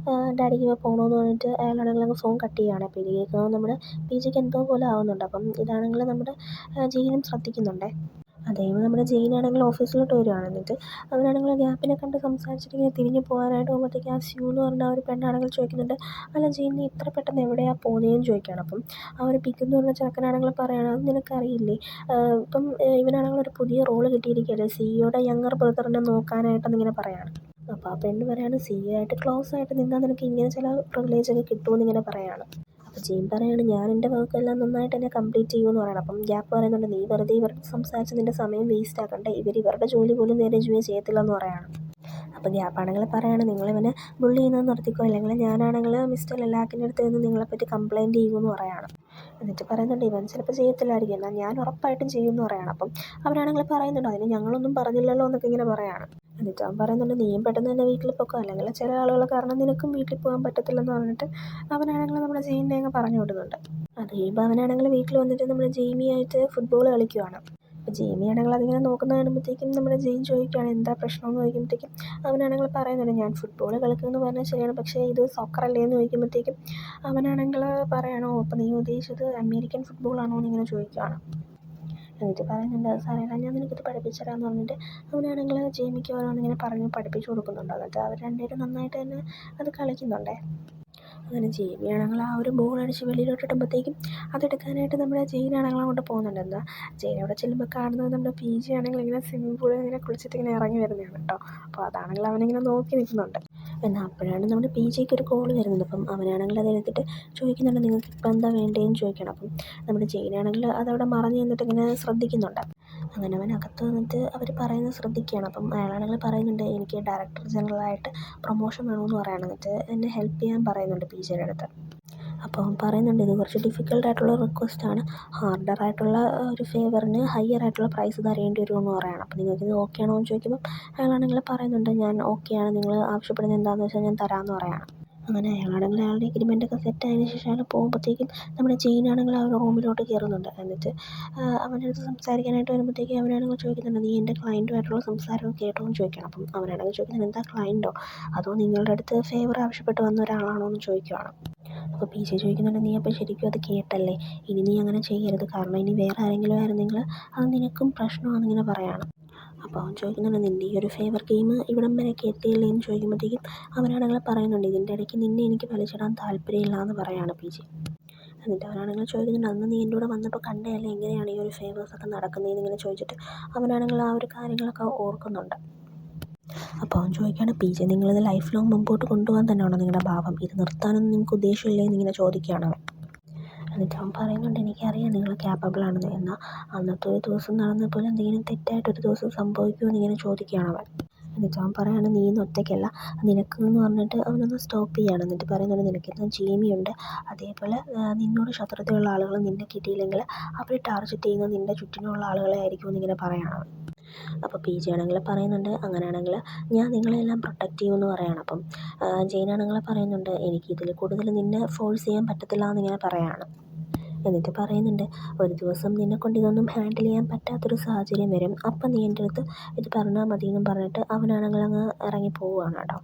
ഡാഡിക്ക് ഇപ്പോൾ പോകണമെന്ന് പറഞ്ഞിട്ട് അയാളാണെങ്കിൽ അങ്ങ് ഫോൺ കട്ട് ചെയ്യുകയാണ്. അപ്പോൾ ഇത് കേൾക്കുമ്പോൾ നമ്മുടെ PGക്ക് എന്തോ പോലെ ആവുന്നുണ്ട്. അപ്പം ഇതാണെങ്കിൽ നമ്മുടെ ജെയിനും ശ്രദ്ധിക്കുന്നുണ്ട്. അതേപോലെ നമ്മുടെ ജെയിനാണെങ്കിൽ ഓഫീസിലോട്ട് വരുവാണ്. എന്നിട്ട് അവനാണെങ്കിൽ ഗ്യാപ്പിനെ കണ്ട് സംസാരിച്ചിട്ട് ഇങ്ങനെ തിരിഞ്ഞ് പോകാനായിട്ട് പോകുമ്പോഴത്തേക്ക് ആ സ്യൂ എന്ന് പറഞ്ഞ ആ ഒരു പെണ്ണാണെങ്കിൽ ചോദിക്കുന്നുണ്ട്, അല്ല ജെയിൻ നീ ഇത്ര പെട്ടെന്ന് എവിടെയാണ് പോകുന്നതെന്ന് ചോദിക്കുകയാണ്. അപ്പം ആ ഒരു പിക്ക് എന്ന് പറഞ്ഞ ചെറുക്കനാണെങ്കിൽ പറയുകയാണ് അത് നിനക്കറിയില്ലേ, ഇപ്പം ഇവനാണെങ്കിൽ ഒരു പുതിയ റോള് കിട്ടിയിരിക്കുകയല്ലേ, സിഇഒയുടെ യങ്ങർ ബ്രദറിനെ നോക്കാനായിട്ടെന്ന് ഇങ്ങനെ പറയുകയാണ്. അപ്പോൾ ആ പെണ്ണ് പറയാണ് CEO ആയിട്ട് ക്ലോസ് ആയിട്ട് നിന്നാൽ നിനക്ക് ഇങ്ങനെ ചില പ്രിവിലേജൊക്കെ കിട്ടുമെന്ന് ഇങ്ങനെ പറയുകയാണ്. അപ്പോൾ ജെയിൻ പറയാണ് ഞാൻ എൻ്റെ വർക്കെല്ലാം നന്നായിട്ട് തന്നെ കംപ്ലീറ്റ് ചെയ്യുമെന്ന് പറയണം. അപ്പം ഗ്യാപ്പ് പറയുന്നുണ്ട് നീ വെറുതെ ഇവരുടെ സംസാരിച്ച് നിൻ്റെ സമയം വേസ്റ്റ് ആക്കണ്ട, ഇവരുടെ ജോലി പോലും നേരെ ചൊവ്വേ ചെയ്യത്തില്ലെന്ന് പറയാണ്. അപ്പോൾ ഗ്യാപ്പാണെങ്കിൽ പറയാണ് നിങ്ങളിവനെ ബുള്ളി ചെയ്യുന്നത് നിർത്തിക്കോ, അല്ലെങ്കിൽ ഞാനാണെങ്കിൽ മിസ്റ്റർ ലലാക്കിൻ്റെ അടുത്ത് നിന്ന് നിങ്ങളെപ്പറ്റി കംപ്ലയിൻറ്റ് ചെയ്യുമെന്ന് പറയാണ്. എന്നിട്ട് പറയുന്നുണ്ട് ഇവൻ ചിലപ്പോൾ ചെയ്യത്തില്ലായിരിക്കും, എന്നാൽ ഞാൻ ഉറപ്പായിട്ടും ചെയ്യുമെന്ന് പറയണം. അപ്പം അവനാണെങ്കിൽ പറയുന്നുണ്ട് അതിന് ഞങ്ങളൊന്നും പറഞ്ഞില്ലല്ലോ എന്നൊക്കെ ഇങ്ങനെ പറയാണ്. എന്നിട്ട് അവൻ പറയുന്നുണ്ട് നീയും പെട്ടെന്ന് തന്നെ വീട്ടിൽ പോക്കോ, അല്ലെങ്കിൽ ചില ആളുകൾ കാരണം നിനക്കും വീട്ടിൽ പോകാൻ പറ്റത്തില്ലെന്ന് പറഞ്ഞിട്ട് അവനാണെങ്കിൽ നമ്മുടെ ജെയിമിനെ അങ്ങ് പറഞ്ഞു വിടുന്നുണ്ട്. അത് കഴിയുമ്പോൾ അവനാണെങ്കിൽ വീട്ടിൽ വന്നിട്ട് നമ്മുടെ ജെയിമിയായിട്ട് ഫുട്ബോൾ കളിക്കുവാണ്. അപ്പോൾ ജെയിമിയാണെങ്കിൽ അതിങ്ങനെ നോക്കുന്ന കാണുമ്പോഴത്തേക്കും നമ്മുടെ ജെയിൻ ചോദിക്കുകയാണ് എന്താ പ്രശ്നമെന്ന് ചോദിക്കുമ്പോഴത്തേക്കും അവനാണെങ്കിൽ പറയുന്നുണ്ട് ഞാൻ ഫുട്ബോൾ കളിക്കുമെന്ന് പറഞ്ഞാൽ ശരിയാണ്, പക്ഷേ ഇത് സോക്കർ അല്ലേ എന്ന് ചോദിക്കുമ്പോഴത്തേക്കും അവനാണെങ്കിൽ പറയണോ അപ്പോൾ നീ ഉദ്ദേശിച്ചത് അമേരിക്കൻ ഫുട്ബോളാണോ എന്നിങ്ങനെ ചോദിക്കുകയാണ്. എന്നിട്ട് പറയുന്നുണ്ട് അത് സാരമില്ല ഞാൻ നിനക്കിത് പഠിപ്പിച്ചു തരാമെന്ന് പറഞ്ഞിട്ട് അവനാണെങ്കിൽ ജെയിമിക്ക് ഓരോന്നിങ്ങനെ പറഞ്ഞ് പഠിപ്പിച്ചു കൊടുക്കുന്നുണ്ട്. എന്നിട്ട് അവർ രണ്ടുപേരും നന്നായിട്ട് തന്നെ അത് കളിക്കുന്നുണ്ടേ. അങ്ങനെ ജെയിമിയാണെങ്കിൽ ആ ഒരു ബോൾ അടിച്ച് വെളിയിലോട്ട് ഇടുമ്പോഴത്തേക്കും അതെടുക്കാനായിട്ട് നമ്മുടെ ജെയിനാണെങ്കിൽ അങ്ങോട്ട് പോകുന്നുണ്ട്. എന്നാൽ ജെയിൻ അവിടെ ചെല്ലുമ്പോൾ കാണുന്നത് നമ്മുടെ PG ആണെങ്കിൽ ഇങ്ങനെ സ്വിമ്മിംഗ് പൂളിൽ ഇങ്ങനെ കുളിച്ചിട്ട് ഇങ്ങനെ ഇറങ്ങി വരുന്നതാണ് കേട്ടോ. അപ്പോൾ അതാണെങ്കിൽ അവനിങ്ങനെ നോക്കി നിൽക്കുന്നുണ്ട്. എന്നാൽ അപ്പോഴാണ് നമ്മുടെ PGക്ക് ഒരു കോൾ വരുന്നത്. അപ്പം അവനാണെങ്കിൽ അത് എടുത്തിട്ട് ചോദിക്കുന്നുണ്ട് നിങ്ങൾക്ക് ഇപ്പം എന്താ വേണ്ടതെന്ന് ചോദിക്കണം. അപ്പം നമ്മുടെ ജെയിനാണെങ്കിൽ അതവിടെ മറഞ്ഞു നിന്നിട്ട് ഇങ്ങനെ ശ്രദ്ധിക്കുന്നുണ്ട്. അങ്ങനെ അവൻ അകത്ത് വന്നിട്ട് അവർ പറയുന്നത് ശ്രദ്ധിക്കുകയാണ്. അപ്പം അയാളാണെങ്കിൽ പറയുന്നുണ്ട് എനിക്ക് ഡയറക്ടർ ജനറലായിട്ട് പ്രൊമോഷൻ വേണമെന്ന് പറയണം, എന്നിട്ട് എന്നെ ഹെൽപ്പ് ചെയ്യാൻ പറയുന്നുണ്ട് PGയുടെ അടുത്ത്. അപ്പോൾ അവൻ പറയുന്നുണ്ട് ഇത് കുറച്ച് ഡിഫിക്കൽട്ടായിട്ടുള്ള റിക്വസ്റ്റാണ്, ഹാർഡറായിട്ടുള്ള ഒരു ഫേവറിന് ഹയർ ആയിട്ടുള്ള പ്രൈസ് തരേണ്ടി വരുമെന്ന് പറയണം. അപ്പോൾ നിങ്ങൾക്കിത് ഓക്കെ ആണോ എന്ന് ചോദിക്കുമ്പോൾ അയാളാണെങ്കിൽ പറയുന്നുണ്ട് ഞാൻ ഓക്കെയാണ്, നിങ്ങൾ ആവശ്യപ്പെടുന്നത് എന്താണെന്ന് വെച്ചാൽ ഞാൻ തരാമെന്ന് പറയണം. അങ്ങനെ അയാളാണെങ്കിൽ അയാളുടെ എഗ്രിമെൻ്റൊക്കെ സെറ്റ് ആയതിനു ശേഷം അയാൾ പോകുമ്പോഴത്തേക്കും നമ്മുടെ ജെയിനാണെങ്കിൽ ആ ഒരു റൂമിലോട്ട് കയറുന്നുണ്ട്. എന്നിട്ട് അവൻ്റെ അടുത്ത് സംസാരിക്കാനായിട്ട് വരുമ്പോഴത്തേക്കും അവനാണെങ്കിൽ ചോദിക്കുന്നുണ്ട് നീ എൻ്റെ ക്ലയൻറ്റുമായിട്ടുള്ള സംസാരം കേട്ടോ എന്ന് ചോദിക്കണം. അപ്പം അവനാണെങ്കിൽ ചോദിക്കുന്നത് എന്താ ക്ലയൻറ്റോ അതോ നിങ്ങളുടെ അടുത്ത് ഫേവർ ആവശ്യപ്പെട്ട് വന്ന ഒരാളാണോ എന്ന് ചോദിക്കുകയാണ്. അപ്പോൾ PG ചോദിക്കുന്നുണ്ട് നീ അപ്പോൾ ശരിക്കും അത് കേട്ടല്ലേ, ഇനി നീ അങ്ങനെ ചെയ്യരുത്, കാരണം ഇനി വേറെ ആരെങ്കിലും ആയിരുന്നെങ്കിൽ അത് നിനക്കും പ്രശ്നമാണെന്നിങ്ങനെ പറയാണ്. അപ്പോൾ അവൻ ചോദിക്കുന്നുണ്ട് നിൻ്റെ ഈ ഒരു ഫേവർ ഗെയിം ഇവിടം വരെയൊക്കെ എത്തിയില്ലേ എന്ന് ചോദിക്കുമ്പോഴത്തേക്കും അവനാണെങ്കിൽ പറയുന്നുണ്ട് ഇതിൻ്റെ ഇടയ്ക്ക് നിന്നെ എനിക്ക് വലിച്ചിടാൻ താല്പര്യമില്ല എന്ന് പറയാണ് PG. എന്നിട്ട് അവനാണെങ്കിൽ ചോദിക്കുന്നുണ്ട് അന്ന് നീ എൻ്റെ കൂടെ വന്നപ്പോൾ കണ്ടതല്ലേ എങ്ങനെയാണ് ഈ ഒരു ഫേവേഴ്സൊക്കെ നടക്കുന്നതെന്ന് ഇങ്ങനെ ചോദിച്ചിട്ട് അവനാണെങ്കിൽ ആ ഒരു കാര്യങ്ങളൊക്കെ ഓർക്കുന്നുണ്ട്. അപ്പോൾ അവൻ ചോദിക്കുകയാണ് PG നിങ്ങളിത് ലൈഫ് ലോങ് മുമ്പോട്ട് കൊണ്ടുപോകാൻ തന്നെയാണോ നിങ്ങളുടെ ഭാവം, ഇത് നിർത്താനൊന്നും നിങ്ങൾക്ക് ഉദ്ദേശമില്ലേ എന്നിങ്ങനെ ചോദിക്കുകയാണ് അവൻ. എന്നിട്ട് അവൻ പറയുന്നുണ്ട് എനിക്കറിയാം നിങ്ങൾ ക്യാപ്പബിൾ ആണെന്ന്, എന്നാൽ അന്നത്തെ ഒരു ദിവസം നടന്നപ്പോൾ എന്തെങ്കിലും തെറ്റായിട്ടൊരു ദിവസം സംഭവിക്കുമോ എന്നിങ്ങനെ ചോദിക്കുകയാണ് അവൻ. എന്നിട്ട് അവൻ പറയാണ് നീ ഇന്ന് ഒറ്റയ്ക്കല്ല, നിനക്ക് എന്ന് പറഞ്ഞിട്ട് അവനൊന്ന് സ്റ്റോപ്പ് ചെയ്യുകയാണ്. എന്നിട്ട് പറയുന്നുണ്ട് നിനക്കിന്ന് ജെയിമിയുണ്ട്, അതേപോലെ നിന്നോട് ശത്രുതയുള്ള ആളുകൾ നിന്നെ കിട്ടിയില്ലെങ്കിൽ അവർ ടാർഗറ്റ് ചെയ്യുന്നത് നിൻ്റെ ചുറ്റിനുള്ള ആളുകളെ ആയിരിക്കും എന്നിങ്ങനെ പറയുകയാണ് അവൻ. അപ്പോൾ PG ആണെങ്കിൽ പറയുന്നുണ്ട് അങ്ങനെയാണെങ്കിൽ ഞാൻ നിങ്ങളെല്ലാം പ്രൊട്ടക്റ്റ് ചെയ്യുമെന്ന് പറയുകയാണ്. അപ്പം ജെയിനാണെങ്കിൽ പറയുന്നുണ്ട് എനിക്ക് ഇതിൽ കൂടുതൽ നിന്നെ ഫോഴ്സ് ചെയ്യാൻ പറ്റത്തില്ല എന്നിങ്ങനെ പറയുകയാണ്. എന്നിട്ട് പറയുന്നുണ്ട് ഒരു ദിവസം നിന്നെക്കൊണ്ട് ഇതൊന്നും ഹാൻഡിൽ ചെയ്യാൻ പറ്റാത്തൊരു സാഹചര്യം വരും, അപ്പം നീ എൻ്റെ അടുത്ത് ഇത് പറഞ്ഞാൽ മതി എന്നും പറഞ്ഞിട്ട് അവനാണെങ്കിൽ അങ്ങ് ഇറങ്ങി പോവുകയാണ് കേട്ടോ.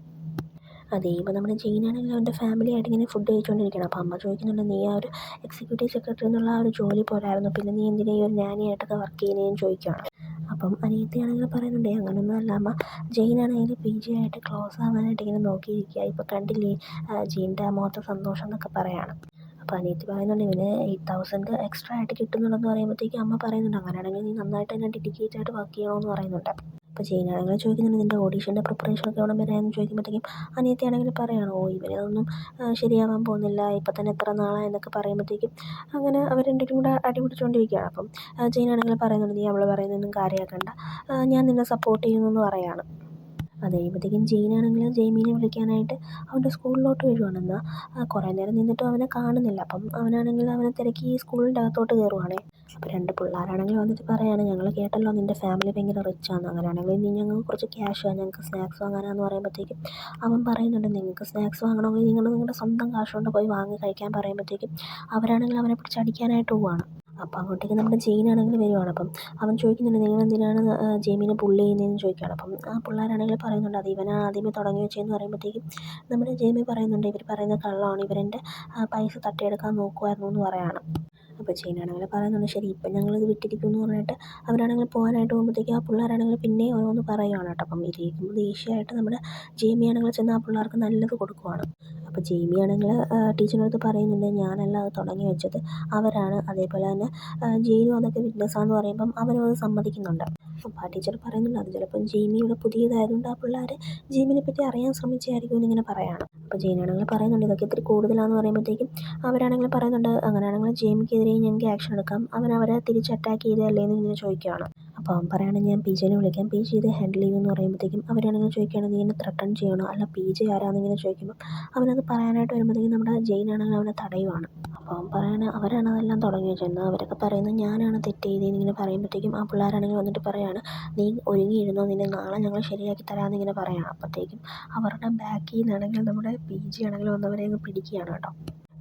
അതേ ഇപ്പോൾ നമ്മുടെ ജെയിനാണെങ്കിൽ അവൻ്റെ ഫാമിലിയായിട്ട് ഇങ്ങനെ ഫുഡ് കഴിച്ചുകൊണ്ടിരിക്കുകയാണ്. അപ്പോൾ അമ്മ ചോദിക്കുന്നുണ്ട് നീ ആ ഒരു എക്സിക്യൂട്ടീവ് സെക്രട്ടറി എന്നുള്ള ആ ഒരു ജോലി പോരായിരുന്നു, പിന്നെ നീ എന്തിനാ ഈ ഒരു നാനിയായിട്ടൊക്കെ വർക്ക് ചെയ്യുന്നതെന്ന് ചോദിക്കുകയാണ്. അപ്പം അനിയത്തിയാണെങ്കിൽ പറയുന്നുണ്ട് അങ്ങനെയൊന്നും അല്ല അമ്മ, ജെയിനാണെങ്കിൽ PG ആയിട്ട് ക്ലോസ് ആവാനായിട്ട് ഇങ്ങനെ നോക്കിയിരിക്കുക, ഇപ്പോൾ കണ്ടില്ലേ ജെയിൻ്റെ മുഖത്തെ സന്തോഷം എന്നൊക്കെ പറയാണ്. അപ്പോൾ അനിയത്തി പറയുന്നുണ്ട് ഇവന് 8,000 എക്സ്ട്രാ ആയിട്ട് കിട്ടുന്നുണ്ടെന്ന് പറയുമ്പോഴത്തേക്കും അമ്മ പറയുന്നുണ്ട് അങ്ങനെയാണെങ്കിൽ നീ നന്നായിട്ട് തന്നെ ഡെഡിക്കേറ്റ് ആയിട്ട് വർക്ക് ചെയ്യണമെന്ന് പറയുന്നുണ്ട്. അപ്പോൾ ജെയിനാണെങ്കിൽ ചോദിക്കുന്നുണ്ട് നിൻ്റെ ഓഡീഷൻ്റെ പ്രിപ്പറേഷനൊക്കെ എവിടെ വരെയെന്ന് ചോദിക്കുമ്പോഴത്തേക്കും അനിയത്തിയാണെങ്കിൽ പറയുകയാണ് ഓ ഇവനതൊന്നും ശരിയാവാൻ പോകുന്നില്ല, ഇപ്പം തന്നെ എത്ര നാളായി എന്നൊക്കെ പറയുമ്പോഴത്തേക്കും അങ്ങനെ അവർ രണ്ടുപേരും കൂടെ അടിപിടിച്ചുകൊണ്ടിരിക്കുകയാണ്. അപ്പം ജെയിനാണെങ്കിൽ പറയുന്നുണ്ട് നീ അവൾ പറയുന്നതൊന്നും കാര്യമാക്കണ്ട, ഞാൻ നിന്നെ സപ്പോർട്ട് ചെയ്യുന്നു പറയുകയാണ്. അത് കഴിയുമ്പോഴത്തേക്കും ജെയിനാണെങ്കിൽ ജെയ്മീനെ വിളിക്കാനായിട്ട് അവൻ്റെ സ്കൂളിലോട്ട് വരുവാണ്. എന്നാൽ കുറേ നേരം നിന്നിട്ടും അവനെ കാണുന്നില്ല. അപ്പം അവനാണെങ്കിൽ അവനെ തിരക്കി സ്കൂളിൻ്റെ അകത്തോട്ട് കയറുവാണേ. അപ്പോൾ രണ്ട് പിള്ളേരാണെങ്കിൽ വന്നിട്ട് പറയാണ് ഞങ്ങൾ കേട്ടല്ലോ നിൻ്റെ ഫാമിലി ഭയങ്കര റിച്ചാണ്, അങ്ങനെയാണെങ്കിൽ നീ ഞങ്ങൾക്ക് കുറച്ച് ക്യാഷ് ഞങ്ങൾക്ക് സ്നാക്സ് വാങ്ങാനാന്ന് പറയുമ്പോഴത്തേക്കും അവൻ പറയുന്നുണ്ട് നിങ്ങൾക്ക് സ്നാക്സ് വാങ്ങണമെങ്കിൽ നിങ്ങൾ നിങ്ങളുടെ സ്വന്തം കാശ് കൊണ്ട് പോയി വാങ്ങി കഴിക്കാൻ പറയുമ്പോഴത്തേക്കും അവരാണെങ്കിൽ അവനെ പിടിച്ച് അടിക്കാനായിട്ട് പോവുകയാണ്. അപ്പോൾ അങ്ങോട്ടേക്ക് നമ്മുടെ ജെയിനാണെങ്കിൽ വരുവാണ്. അപ്പം അവൻ ചോദിക്കുന്നുണ്ട് നിങ്ങളെന്തിനാണ് ജെയിമിനെ ബുള്ളി ചെയ്യുന്നതെന്ന് ചോദിക്കുകയാണ്. അപ്പം ആ പിള്ളേരാണെങ്കിൽ പറയുന്നുണ്ട് അത് ഇവനാണ് ആദ്യമേ തുടങ്ങി വെച്ചതെന്ന് പറയുമ്പോഴത്തേക്കും നമ്മുടെ ജെയിമി പറയുന്നുണ്ട് ഇവർ പറയുന്നത് കള്ളമാണ്, ഇവരെൻ്റെ പൈസ തട്ടിയെടുക്കാൻ നോക്കുമായിരുന്നു എന്ന് പറയുകയാണ്. അപ്പോൾ ജെയിനാണെങ്കിൽ പറയുന്നുണ്ട് ശരി ഇപ്പം ഞങ്ങളിത് വിട്ടിരിക്കും എന്ന് പറഞ്ഞിട്ട് അവരാണെങ്കിൽ പോകാനായിട്ട് പോകുമ്പോഴത്തേക്കും ആ പിള്ളേരാണെങ്കിൽ പിന്നെ ഓരോന്ന് പറയുകയാണ് കേട്ടോ. അപ്പം ഇരിക്കുമ്പോൾ ദേഷ്യമായിട്ട് നമ്മുടെ ജെയിമിയാണെങ്കിൽ ചെന്ന് ആ പിള്ളേർക്ക് നല്ലത് കൊടുക്കുവാണ്. അപ്പോൾ ജെയിമിയാണെങ്കിൽ ടീച്ചറിനടുത്ത് പറയുന്നുണ്ട് ഞാനല്ല അത് തുടങ്ങി വെച്ചത്, അവരാണ്. അതേപോലെ തന്നെ ജെയിനും അതൊക്കെ വിറ്റ്നസ്സാന്ന് പറയുമ്പം അവനും അത് സമ്മതിക്കുന്നുണ്ട്. അപ്പോൾ ആ ടീച്ചർ പറയുന്നുണ്ട് അത് ചിലപ്പം ജെയിമി ഇവിടെ പുതിയതായതുകൊണ്ട് ആ പിള്ളേർ ജെയിമിനെ പറ്റി അറിയാൻ ശ്രമിച്ചായിരിക്കും എന്നിങ്ങനെ പറയുകയാണ്. അപ്പോൾ ജെയിനാണെങ്കിൽ പറയുന്നുണ്ട് ഇതൊക്കെ ഇത്തിരി കൂടുതലാണെന്ന് പറയുമ്പോഴത്തേക്കും അവരാണെങ്കിൽ പറയുന്നുണ്ട് അങ്ങനെയാണെങ്കിൽ ജെയിമിക്കെതിരെ ഞങ്ങൾക്ക് ആക്ഷൻ എടുക്കാം, അവരെ തിരിച്ച് അറ്റാക്ക് ചെയ്തതല്ലേ എന്ന് ഇങ്ങനെ ചോദിക്കുകയാണ്. അപ്പോൾ അവൻ പറയുകയാണെങ്കിൽ ഞാൻ പി ജെനെ വിളിക്കാം, പി ജെ ഇത് ഹാൻഡിൽ ചെയ്യുമെന്ന് പറയുമ്പോഴത്തേക്കും അവരാണെങ്കിൽ ചോദിക്കുകയാണ് നീ എന്നെ ത്രട്ടൺ ചെയ്യണോ, അല്ല പി ജെ ആരാന്നിങ്ങനെ ചോദിക്കുമ്പോൾ അവനത് പറയാനായിട്ട് വരുമ്പോഴത്തേക്കും നമ്മുടെ ജെയിനാണെങ്കിൽ അവനെ തടയുവാണ്. അപ്പോൾ അവൻ പറയണ അവരാണ് അതെല്ലാം തുടങ്ങി വെച്ചത്, എന്നാൽ അവരൊക്കെ പറയുന്നത് ഞാനാണ് തെറ്റ് ചെയ്തതെന്ന് ഇങ്ങനെ പറയുമ്പോഴത്തേക്കും ആ പിള്ളേരാണെങ്കിൽ വന്നിട്ട് പറയാണ് നീ ഒരുങ്ങിയിരുന്നോ, നിന്നെ നാളെ ഞങ്ങൾ ശരിയാക്കി തരാമെന്നിങ്ങനെ പറയുകയാണ്. അപ്പോഴത്തേക്കും അവരുടെ ബാക്കിൽ നിന്നാണെങ്കിൽ നമ്മുടെ പി ജി ആണെങ്കിൽ വന്നവരെ അങ്ങ് പിടിക്കുകയാണ് കേട്ടോ.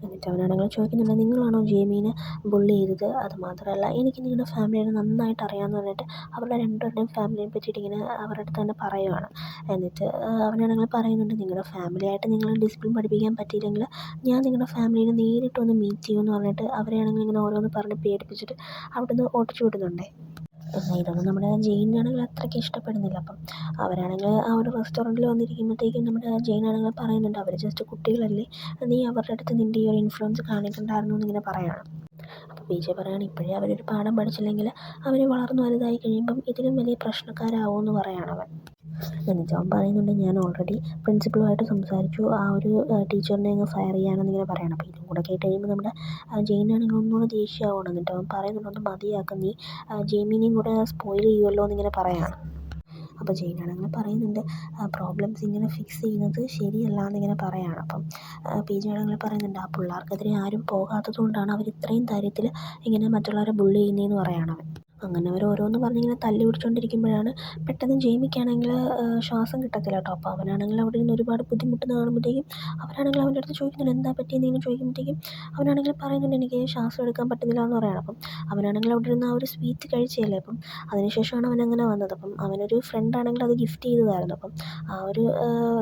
എന്നിട്ട് അവനാണെങ്കിൽ ചോദിക്കുന്നുണ്ട് നിങ്ങളാണോ ജെയിമിനെ ബുള്ളി ചെയ്തത്, അത് മാത്രമല്ല എനിക്ക് നിങ്ങളുടെ ഫാമിലിയെ നന്നായിട്ട് അറിയാമെന്ന് പറഞ്ഞിട്ട് അവരുടെ രണ്ടുപേരുടെയും ഫാമിലിയെ പറ്റിയിട്ട് ഇങ്ങനെ അവരുടെ അടുത്ത് തന്നെ പറയുവാണ്. എന്നിട്ട് അവനാണെങ്കിൽ പറയുന്നുണ്ട് നിങ്ങളുടെ ഫാമിലിയായിട്ട് നിങ്ങൾ ഡിസിപ്ലിൻ പഠിപ്പിക്കാൻ പറ്റിയില്ലെങ്കിൽ ഞാൻ നിങ്ങളുടെ ഫാമിലിനെ നേരിട്ട് ഒന്ന് മീറ്റ് ചെയ്യുമെന്ന് പറഞ്ഞിട്ട് അവരെയാണെങ്കിൽ ഇങ്ങനെ ഓരോന്ന് പറഞ്ഞ് പേടിപ്പിച്ചിട്ട് അവിടുന്ന് ഓടിച്ചു വിടുന്നുണ്ടേ. എന്നാൽ ഇതൊന്നും നമ്മുടെ ജെയിനാണെങ്കിൽ അത്രയ്ക്ക് ഇഷ്ടപ്പെടുന്നില്ല. അപ്പം അവരാണെങ്കിൽ ആ ഒരു റെസ്റ്റോറൻറ്റിൽ വന്നിരിക്കുമ്പോഴത്തേക്കും നമ്മുടെ ജെയിനാണെങ്കിൽ പറയുന്നുണ്ട് അവർ ജസ്റ്റ് കുട്ടികളല്ലേ, നീ അവരുടെ അടുത്ത് നിൻ്റെ ഈ ഒരു ഇൻഫ്ലുവൻസ് കാണിക്കണ്ടായിരുന്നു എന്നിങ്ങനെ പറയുകയാണ്. അപ്പോൾ പി ജെ പറയുകയാണ് ഇപ്പോഴേ അവരൊരു പാഠം പഠിച്ചില്ലെങ്കിൽ അവർ വളർന്നു വലുതായി കഴിയുമ്പം ഇതിലും വലിയ പ്രശ്നക്കാരാവുമെന്ന് പറയുകയാണ് അവൻ. എന്നിട്ട് അവൻ പറയുന്നുണ്ട് ഞാൻ ഓൾറെഡി പ്രിൻസിപ്പളുമായിട്ട് സംസാരിച്ചു, ആ ഒരു ടീച്ചറിനെ അങ്ങ് ഫയർ ചെയ്യാനെന്നിങ്ങനെ പറയണം. അപ്പോൾ ഇതും കൂടെ കേട്ട് കഴിയുമ്പോൾ നമ്മുടെ ജെയിനാണെങ്കിൽ ഒന്നുകൂടെ ദേഷ്യമാവണം. എന്നിട്ട് അവൻ പറയുന്നുണ്ട് ഒന്ന് മതിയാക്കും, നീ ജെയിമിനെയും കൂടെ സ്പോയിൽ ചെയ്യുമല്ലോ എന്നിങ്ങനെ പറയാണ്. അപ്പോൾ ജെയിനാണെങ്കിൽ പറയുന്നുണ്ട് പ്രോബ്ലംസ് ഇങ്ങനെ ഫിക്സ് ചെയ്യുന്നത് ശരിയല്ല എന്നിങ്ങനെ പറയുകയാണ്. അപ്പം പി ജെ ആണെങ്കിൽ പറയുന്നുണ്ട് ആ പിള്ളേർക്കെതിരെ ആരും പോകാത്തത് കൊണ്ടാണ് അവർ ഇത്രയും ധൈര്യത്തിൽ ഇങ്ങനെ മറ്റുള്ളവരെ ബുള്ളി ചെയ്യുന്നതെന്ന് പറയുകയാണ് അവൻ. അങ്ങനെ അവർ ഓരോന്ന് പറഞ്ഞിങ്ങനെ തല്ലി പിടിച്ചുകൊണ്ടിരിക്കുമ്പോഴാണ് പെട്ടെന്ന് ജെയിമിക്കാണെങ്കിൽ ശ്വാസം കിട്ടത്തില്ല കേട്ടോ. അപ്പോൾ അവനാണെങ്കിൽ അവിടെ നിന്ന് ഒരുപാട് ബുദ്ധിമുട്ടുന്ന കാണുമ്പോഴത്തേക്കും അവരാണെങ്കിൽ അവൻ്റെ അടുത്ത് ചോദിക്കുന്നുണ്ട് എന്താ പറ്റിയെന്ന് ചോദിക്കുമ്പോഴത്തേക്കും അവനാണെങ്കിൽ പറയുന്നുണ്ട് എനിക്ക് ശ്വാസം എടുക്കാൻ പറ്റുന്നില്ല എന്ന് പറയുകയാണ്. അപ്പം അവനാണെങ്കിൽ അവിടെ ഇരുന്ന് ആ ഒരു സ്വീറ്റ് കഴിച്ചതല്ലേ, അപ്പം അതിനുശേഷമാണ് അവനങ്ങനെ വന്നത്. അപ്പം അവനൊരു ഫ്രണ്ടാണെങ്കിൽ അത് ഗിഫ്റ്റ് ചെയ്തതായിരുന്നു. അപ്പം ആ ഒരു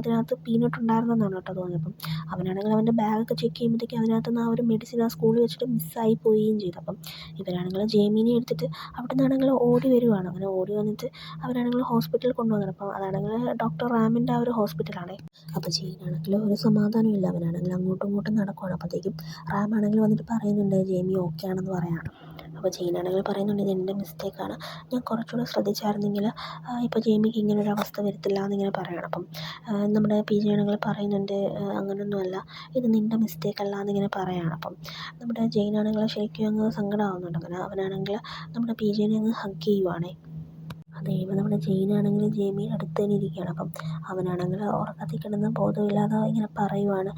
അതിനകത്ത് പീനട്ട് ഉണ്ടായിരുന്നെന്നാണ് കേട്ടോ തോന്നിയത്. അപ്പം അവനാണെങ്കിൽ അവൻ്റെ ബാഗൊക്കെ ചെക്ക് ചെയ്യുമ്പോഴത്തേക്കും അതിനകത്ത് നിന്ന് ആ ഒരു മെഡിസിൻ ആ സ്കൂളിൽ വെച്ചിട്ട് മിസ്സായി പോവുകയും ചെയ്തു. അപ്പം ഇവരാണെങ്കിൽ ജെയിമിനെ എടുത്തിട്ട് അവിടെ നിന്നാണെങ്കിൽ ഓടി വരുവാണ്. അങ്ങനെ ഓടി വന്നിട്ട് അവരാണെങ്കിൽ ഹോസ്പിറ്റലിൽ കൊണ്ടുവന്നത്. അപ്പോൾ അതാണെങ്കിൽ ഡോക്ടർ റാമിൻ്റെ ആ ഒരു ഹോസ്പിറ്റലാണേ. അപ്പോൾ ജെയിനാണെങ്കിൽ ഒരു സമാധാനമില്ല, അവനാണെങ്കിൽ അങ്ങോട്ടും ഇങ്ങോട്ടും നടക്കുവാണ്. അപ്പോഴത്തേക്കും റാമാണെങ്കിൽ വന്നിട്ട് പറയുന്നുണ്ട് ജെയിമി ഓക്കെ ആണെന്ന് പറയാണ്. അപ്പോൾ ജെയിനാണെങ്കിൽ പറയുന്നുണ്ട് ഇത് എൻ്റെ മിസ്റ്റേക്കാണ്, ഞാൻ കുറച്ചുകൂടെ ശ്രദ്ധിച്ചായിരുന്നെങ്കിൽ ഇപ്പോൾ ജെയിമിക്ക് ഇങ്ങനൊരു അവസ്ഥ വരത്തില്ല എന്നിങ്ങനെ പറയണം. അപ്പം നമ്മുടെ പി ജെ ആണെങ്കിൽ പറയുന്നുണ്ട് അങ്ങനെയൊന്നുമല്ല, ഇത് നിൻ്റെ മിസ്റ്റേക്കല്ല എന്നിങ്ങനെ പറയുകയാണ്. അപ്പം നമ്മുടെ ജെയിനാണെങ്കിൽ ശരിക്കും അങ്ങ് സങ്കടമാവുന്നുണ്ട്. അങ്ങനെ അവനാണെങ്കിൽ നമ്മുടെ പി ജെനെ അങ്ങ് ഹഗ് ചെയ്യുവാണേ. അത് കഴിയുമ്പോൾ നമ്മുടെ ജെയിനാണെങ്കിൽ ജെയിമിയുടെ അടുത്ത് തന്നെ ഇരിക്കുകയാണ്. അപ്പം അവനാണെങ്കിൽ ഉറക്കത്തിൽ കിടന്ന് ബോധമില്ലാതെ ഇങ്ങനെ പറയുവാണ്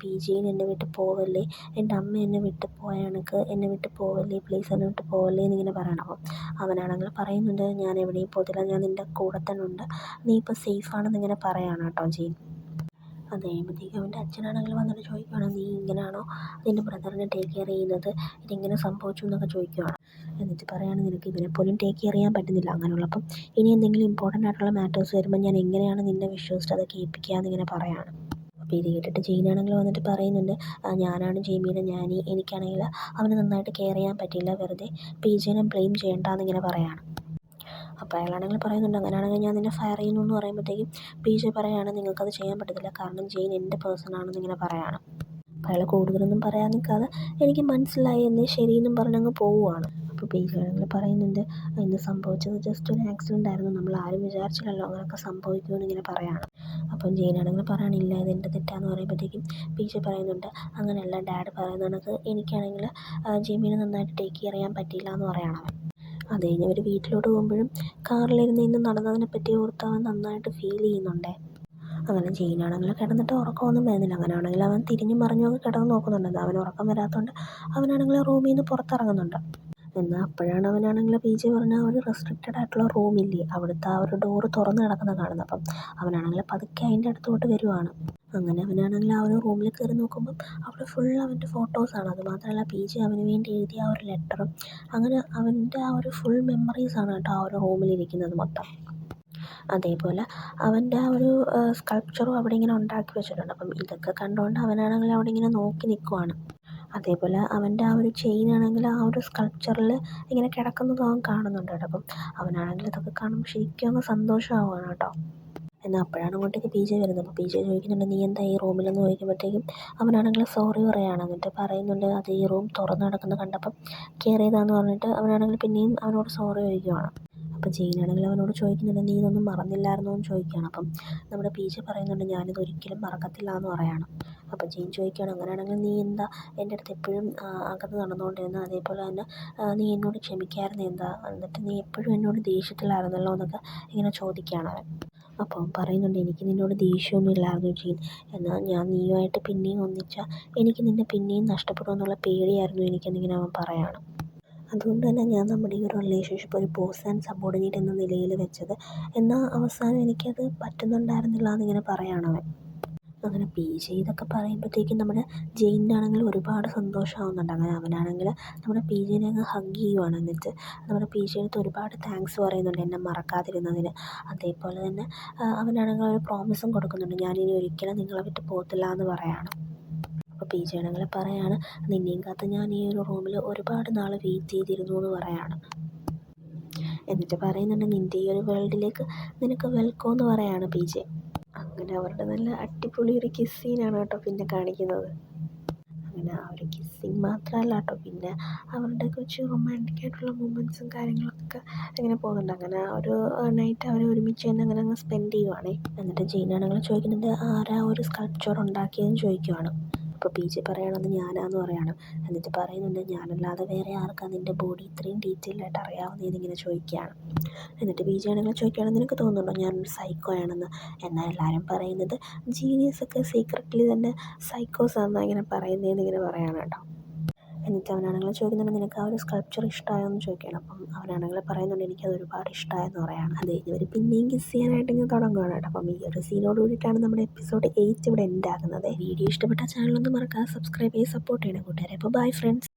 പി ജെയിൻ എന്നെ വിട്ട് പോവല്ലേ, എൻ്റെ അമ്മ എന്നെ വിട്ട് പോയ കണക്ക് എന്നെ വിട്ട് പോവല്ലേ, പ്ലീസ് എന്നെ വിട്ട് പോവല്ലേ എന്നിങ്ങനെ പറയണം. അപ്പം അവനാണെങ്കിൽ പറയുന്നുണ്ട് ഞാൻ എവിടെയും പോകത്തില്ല, ഞാൻ നിൻ്റെ കൂടെ തന്നെ ഉണ്ട്, നീ ഇപ്പോൾ സേഫാണെന്നിങ്ങനെ പറയുകയാണ് കേട്ടോ ജെയിൻ. അത് കഴിയുമ്പോഴത്തേക്കും അവൻ്റെ അച്ഛനാണെങ്കിൽ വന്നിട്ട് ചോദിക്കുകയാണ് നീ ഇങ്ങനെയാണോ നിൻ്റെ ബ്രദറിനെ ടേക്ക് കെയർ ചെയ്യുന്നത്, ഇതിങ്ങനെ സംഭവിച്ചു എന്നൊക്കെ ചോദിക്കുകയാണ്. എന്നിട്ട് പറയുകയാണ് നിനക്ക് ഇവനെ പോലും ടേക്ക് കെയർ ചെയ്യാൻ പറ്റുന്നില്ല, അങ്ങനെയുള്ളപ്പം ഇനി എന്തെങ്കിലും ഇമ്പോർട്ടൻ്റ് ആയിട്ടുള്ള മാറ്റേഴ്സ് വരുമ്പോൾ ഞാൻ എങ്ങനെയാണ് നിന്നെ വിശ്വസിച്ച് അതൊക്കെ ഏൽപ്പിക്കുക എന്നിങ്ങനെ പറയുകയാണ്. അപ്പോൾ ഇത് കേട്ടിട്ട് ജെയിനാണെങ്കിൽ വന്നിട്ട് പറയുന്നുണ്ട് ഞാനാണ് ജെയിമിയുടെ ഞാനി, എനിക്കാണെങ്കിൽ അവനെ നന്നായിട്ട് കെയർ ചെയ്യാൻ പറ്റിയില്ല, വെറുതെ പി ജെനെ ബ്ലെയിം ചെയ്യണ്ടെന്നിങ്ങനെ പറയുകയാണ്. അപ്പോൾ അയാളാണെങ്കിൽ പറയുന്നുണ്ട് അങ്ങനെയാണെങ്കിൽ ഞാൻ നിന്നെ ഫയർ ചെയ്യുന്നു എന്ന് പറയുമ്പോഴത്തേക്കും പി ജെ പറയുകയാണ് നിങ്ങൾക്കത് ചെയ്യാൻ പറ്റത്തില്ല, കാരണം ജെയിൻ എൻ്റെ പേഴ്സണാണെന്നിങ്ങനെ പറയുകയാണ്. അപ്പോൾ അയാൾ കൂടുതലൊന്നും പറയാൻ നിൽക്കാതെ എനിക്ക് മനസ്സിലായി എന്നേ ശരിയെന്നും പറഞ്ഞങ്ങ് പോവുകയാണ്. അപ്പോൾ പി ജെ ആണെങ്കിൽ പറയുന്നുണ്ട് ഇന്ന് സംഭവിച്ചത് ജസ്റ്റ് ഒരു ആക്സിഡൻ്റ് ആയിരുന്നു, നമ്മൾ ആരും വിചാരിച്ചില്ലല്ലോ അങ്ങനെയൊക്കെ സംഭവിക്കുമെന്ന് ഇങ്ങനെ പറയുകയാണ്. അപ്പം ജെയിനാണെങ്കിൽ പറയാനില്ല ഇത് എൻ്റെ തെറ്റാന്ന് പറയുമ്പോഴത്തേക്കും പി ജെ പറയുന്നുണ്ട് അങ്ങനെയല്ല, ഡാഡ് പറയുന്ന കണക്ക് എനിക്കാണെങ്കിൽ ജെയിമിനെ നന്നായിട്ട് ടേക്ക് കെയർ ചെയ്യാൻ പറ്റിയില്ല എന്ന് പറയുകയാണ് അവൻ. അത് കഴിഞ്ഞ് അവർ വീട്ടിലോട്ട് പോകുമ്പോഴും കാറിലിരുന്ന് ഇന്ന് നടന്നതിനെപ്പറ്റി ഓർത്ത് അവൻ നന്നായിട്ട് ഫീൽ ചെയ്യുന്നുണ്ടേ. അങ്ങനെ ജെയിനാണെങ്കിൽ കിടന്നിട്ട് ഉറക്കമൊന്നും വരുന്നില്ല. അങ്ങനെയാണെങ്കിൽ അവൻ തിരിഞ്ഞും മറിഞ്ഞുമൊക്കെ കിടന്ന് നോക്കുന്നുണ്ട്. അവന് ഉറക്കം വരാത്തതുകൊണ്ട് അവനാണെങ്കിൽ റൂമിൽ നിന്ന് പുറത്തിറങ്ങുന്നുണ്ട്. എന്നാൽ അപ്പോഴാണ് അവനാണെങ്കിൽ പി ജെ പറഞ്ഞ ഒരു റെസ്ട്രിക്റ്റഡ് ആയിട്ടുള്ള റൂമില്ലേ, അവിടുത്തെ ആ ഒരു ഡോറ് തുറന്ന് കിടക്കുന്നത് കാണുന്നത്. അപ്പം അവനാണെങ്കിൽ പതുക്കെ അതിൻ്റെ അടുത്തോട്ട് വരുവാണ്. അങ്ങനെ അവനാണെങ്കിൽ ആ ഒരു റൂമിൽ കയറി നോക്കുമ്പം അവിടെ ഫുൾ അവൻ്റെ ഫോട്ടോസാണ്. അതുമാത്രമല്ല PJ അവന് വേണ്ടി എഴുതിയ ആ ഒരു ലെറ്ററും, അങ്ങനെ അവൻ്റെ ആ ഒരു ഫുൾ മെമ്മറീസാണ് കേട്ടോ ആ ഒരു റൂമിലിരിക്കുന്നത് മൊത്തം. അതേപോലെ അവൻ്റെ ആ ഒരു സ്കൾപ്ചറും അവിടെ ഇങ്ങനെ ഉണ്ടാക്കി വെച്ചിട്ടുണ്ട്. അപ്പം ഇതൊക്കെ കണ്ടുകൊണ്ട് അവനാണെങ്കിൽ അവിടെ ഇങ്ങനെ നോക്കി നിൽക്കുവാണ്. അതേപോലെ അവൻ്റെ ആ ഒരു ചെയിനാണെങ്കിൽ ആ ഒരു സ്കൾപ്ചറിൽ ഇങ്ങനെ കിടക്കുന്നത് അവൻ കാണുന്നുണ്ട് കേട്ടോ. അപ്പം അവനാണെങ്കിൽ ഇതൊക്കെ കാണുമ്പോൾ ശരിക്കും അങ്ങ് സന്തോഷമാവുകയാണ് കേട്ടോ. എന്നാൽ അപ്പോഴാണ് അങ്ങോട്ടേക്ക് PJ വരുന്നത്. അപ്പോൾ PJ ചോദിക്കുന്നുണ്ട്, നീ എന്താ ഈ റൂമിലെന്ന് ചോദിക്കുമ്പോഴത്തേക്കും അവനാണെങ്കിൽ സോറി പറയുകയാണ്. എന്നിട്ട് പറയുന്നുണ്ട്, അത് ഈ റൂം തുറന്ന് കിടക്കുന്നത് കണ്ടപ്പം കയറിയതാന്ന് പറഞ്ഞിട്ട് അവനാണെങ്കിൽ പിന്നെയും അവനോട് സോറി ചോദിക്കുവാണ്. അപ്പോൾ ജെയിനാണെങ്കിൽ അവനോട് ചോദിക്കുന്നുണ്ട്, നീ ഇതൊന്നും മറന്നില്ലായിരുന്നോ എന്ന് ചോദിക്കുകയാണ്. അപ്പം നമ്മുടെ PJ പറയുന്നുണ്ട്, ഞാനിത് ഒരിക്കലും മറക്കത്തില്ല എന്ന് പറയുകയാണ്. അപ്പോൾ ജെയിൻ ചോദിക്കുകയാണ്, അങ്ങനെയാണെങ്കിൽ നീ എന്താ എൻ്റെ അടുത്ത് എപ്പോഴും അകന്ന് നടന്നുകൊണ്ടിരുന്നത്? അതേപോലെ തന്നെ നീ എന്നോട് ക്ഷമിക്കായിരുന്നത് എന്താ? എന്നിട്ട് നീ എപ്പോഴും എന്നോട് ദേഷ്യത്തിലായിരുന്നല്ലോ എന്നൊക്കെ ഇങ്ങനെ ചോദിക്കുകയാണ് അവൻ. അപ്പം പറയുന്നുണ്ട്, എനിക്ക് നിന്നോട് ദേഷ്യമൊന്നും ഇല്ലായിരുന്നു ജീൻ, എന്നാൽ ഞാൻ നീയുമായിട്ട് പിന്നെയും ഒന്നിച്ചാൽ എനിക്ക് നിന്നെ പിന്നെയും നഷ്ടപ്പെടുമെന്നുള്ള പേടിയായിരുന്നു എനിക്കെന്നിങ്ങനെ അവൻ പറയുകയാണ്. അതുകൊണ്ട് തന്നെ ഞാൻ നമ്മുടെ ഈ ഒരു റിലേഷൻഷിപ്പ് ഒരു ബോസ് ആൻഡ് സബോർഡിനേറ്റ് എന്ന നിലയിൽ വെച്ചത്, എന്നാൽ അവസാനം എനിക്കത് പറ്റുന്നുണ്ടായിരുന്നില്ല എന്നിങ്ങനെ പറയുകയാണ് അവൻ. അങ്ങനെ PJ ഇതൊക്കെ പറയുമ്പോഴത്തേക്കും നമ്മുടെ ജെയിനാണെങ്കിൽ ഒരുപാട് സന്തോഷമാവുന്നുണ്ട്. അങ്ങനെ അവനാണെങ്കിൽ നമ്മുടെ PJനെ അങ്ങ് ഹഗ് ചെയ്യുവാണ്. എന്നിട്ട് നമ്മുടെ PJ അടുത്ത് ഒരുപാട് താങ്ക്സ് പറയുന്നുണ്ട് എന്നെ മറക്കാതിരുന്നതിന്. അതേപോലെ തന്നെ അവനാണെങ്കിൽ ഒരു പ്രോമിസും കൊടുക്കുന്നുണ്ട്, ഞാനിനി ഒരിക്കലും നിങ്ങളെ വിട്ട് പോകത്തില്ല എന്ന് പറയാണ്. അപ്പോൾ PJ ആണെങ്കിൽ പറയാണ്, നിന്നെയും കാത്ത് ഞാൻ ഈ ഒരു റൂമിൽ ഒരുപാട് നാൾ വെയിറ്റ് ചെയ്തിരുന്നു എന്ന് പറയാണ്. എന്നിട്ട് പറയുന്നുണ്ട്, നിൻ്റെ ഈ ഒരു വേൾഡിലേക്ക് നിനക്ക് വെൽക്കം എന്ന് പറയാണ് PJ. അങ്ങനെ അവരുടെ നല്ല അടിപൊളി ഒരു കിസ് സീനാണ് കേട്ടോ പിന്നെ കാണിക്കുന്നത്. അങ്ങനെ ആ ഒരു കിസ്സിങ് മാത്രമല്ല കേട്ടോ, പിന്നെ അവരുടെ കുറച്ച് റൊമാൻറ്റിക് ആയിട്ടുള്ള മൊമെൻറ്റ്സും കാര്യങ്ങളൊക്കെ ഇങ്ങനെ പോകുന്നുണ്ട്. അങ്ങനെ ആ ഒരു നൈറ്റ് അവർ ഒരുമിച്ച് തന്നെ അങ്ങനെ അങ്ങ് സ്പെൻഡ് ചെയ്യുവാണേ. എന്നിട്ട് ജെയിനാണെങ്കിൽ ചോദിക്കുന്നുണ്ട്, ആരാ ഒരു സ്കൾപ്ചർ ഉണ്ടാക്കിയതെന്ന് ചോദിക്കുവാണ്. അപ്പോൾ PJ പറയണത് ഞാനാന്ന് പറയാണ്. എന്നിട്ട് പറയുന്നുണ്ട്, ഞാനല്ലാതെ വേറെ ആർക്കാ നിൻ്റെ ബോഡി ഇത്രയും ഡീറ്റെയിൽ ആയിട്ട് അറിയാവുന്നതെന്നിങ്ങനെ ചോദിക്കുകയാണ്. എന്നിട്ട് PJ ആണെങ്കിൽ ചോദിക്കുകയാണ്, നിനക്ക് തോന്നുന്നുണ്ടോ ഞാനൊരു സൈക്കോ ആണെന്ന്? എന്നാൽ എല്ലാവരും പറയുന്നത് ജീനിയസൊക്കെ സീക്രട്ട്ലി തന്നെ സൈക്കോസ് ആണെന്നാണ് ഇങ്ങനെ പറയുന്നതെന്ന് ഇങ്ങനെ പറയാണ് കേട്ടോ. എന്നിട്ട് അവനാണെങ്കിൽ ചോദിക്കുന്നുണ്ട്, നിനക്ക് ആ ഒരു സ്കൾപ്ചർ ഇഷ്ടമായോ എന്ന് ചോദിക്കുകയാണ്. അപ്പം അവനാണെങ്കിൽ പറയുന്നുണ്ട്, എനിക്കത് ഒരുപാട് ഇഷ്ടമായെന്ന് പറയാണ്. അത് ഇവർ പിന്നെയും കിസ് ചെയ്യാനായിട്ട് ഇങ്ങനെ തുടങ്ങുകയാണ് കേട്ടോ. അപ്പം ഈ ഒരു സീനോട് കൂടിയിട്ടാണ് നമ്മുടെ എപ്പിസോഡ് 8 ഇവിടെ എൻഡ് ആകുന്നത്. വീഡിയോ ഇഷ്ടപ്പെട്ട ചാനലൊന്നും മറക്കാതെ സബ്സ്ക്രൈബ് ചെയ്ത് സപ്പോർട്ട് ചെയ്യണം കൂട്ടുകാരെ. അപ്പോൾ ബൈ ഫ്രണ്ട്സ്.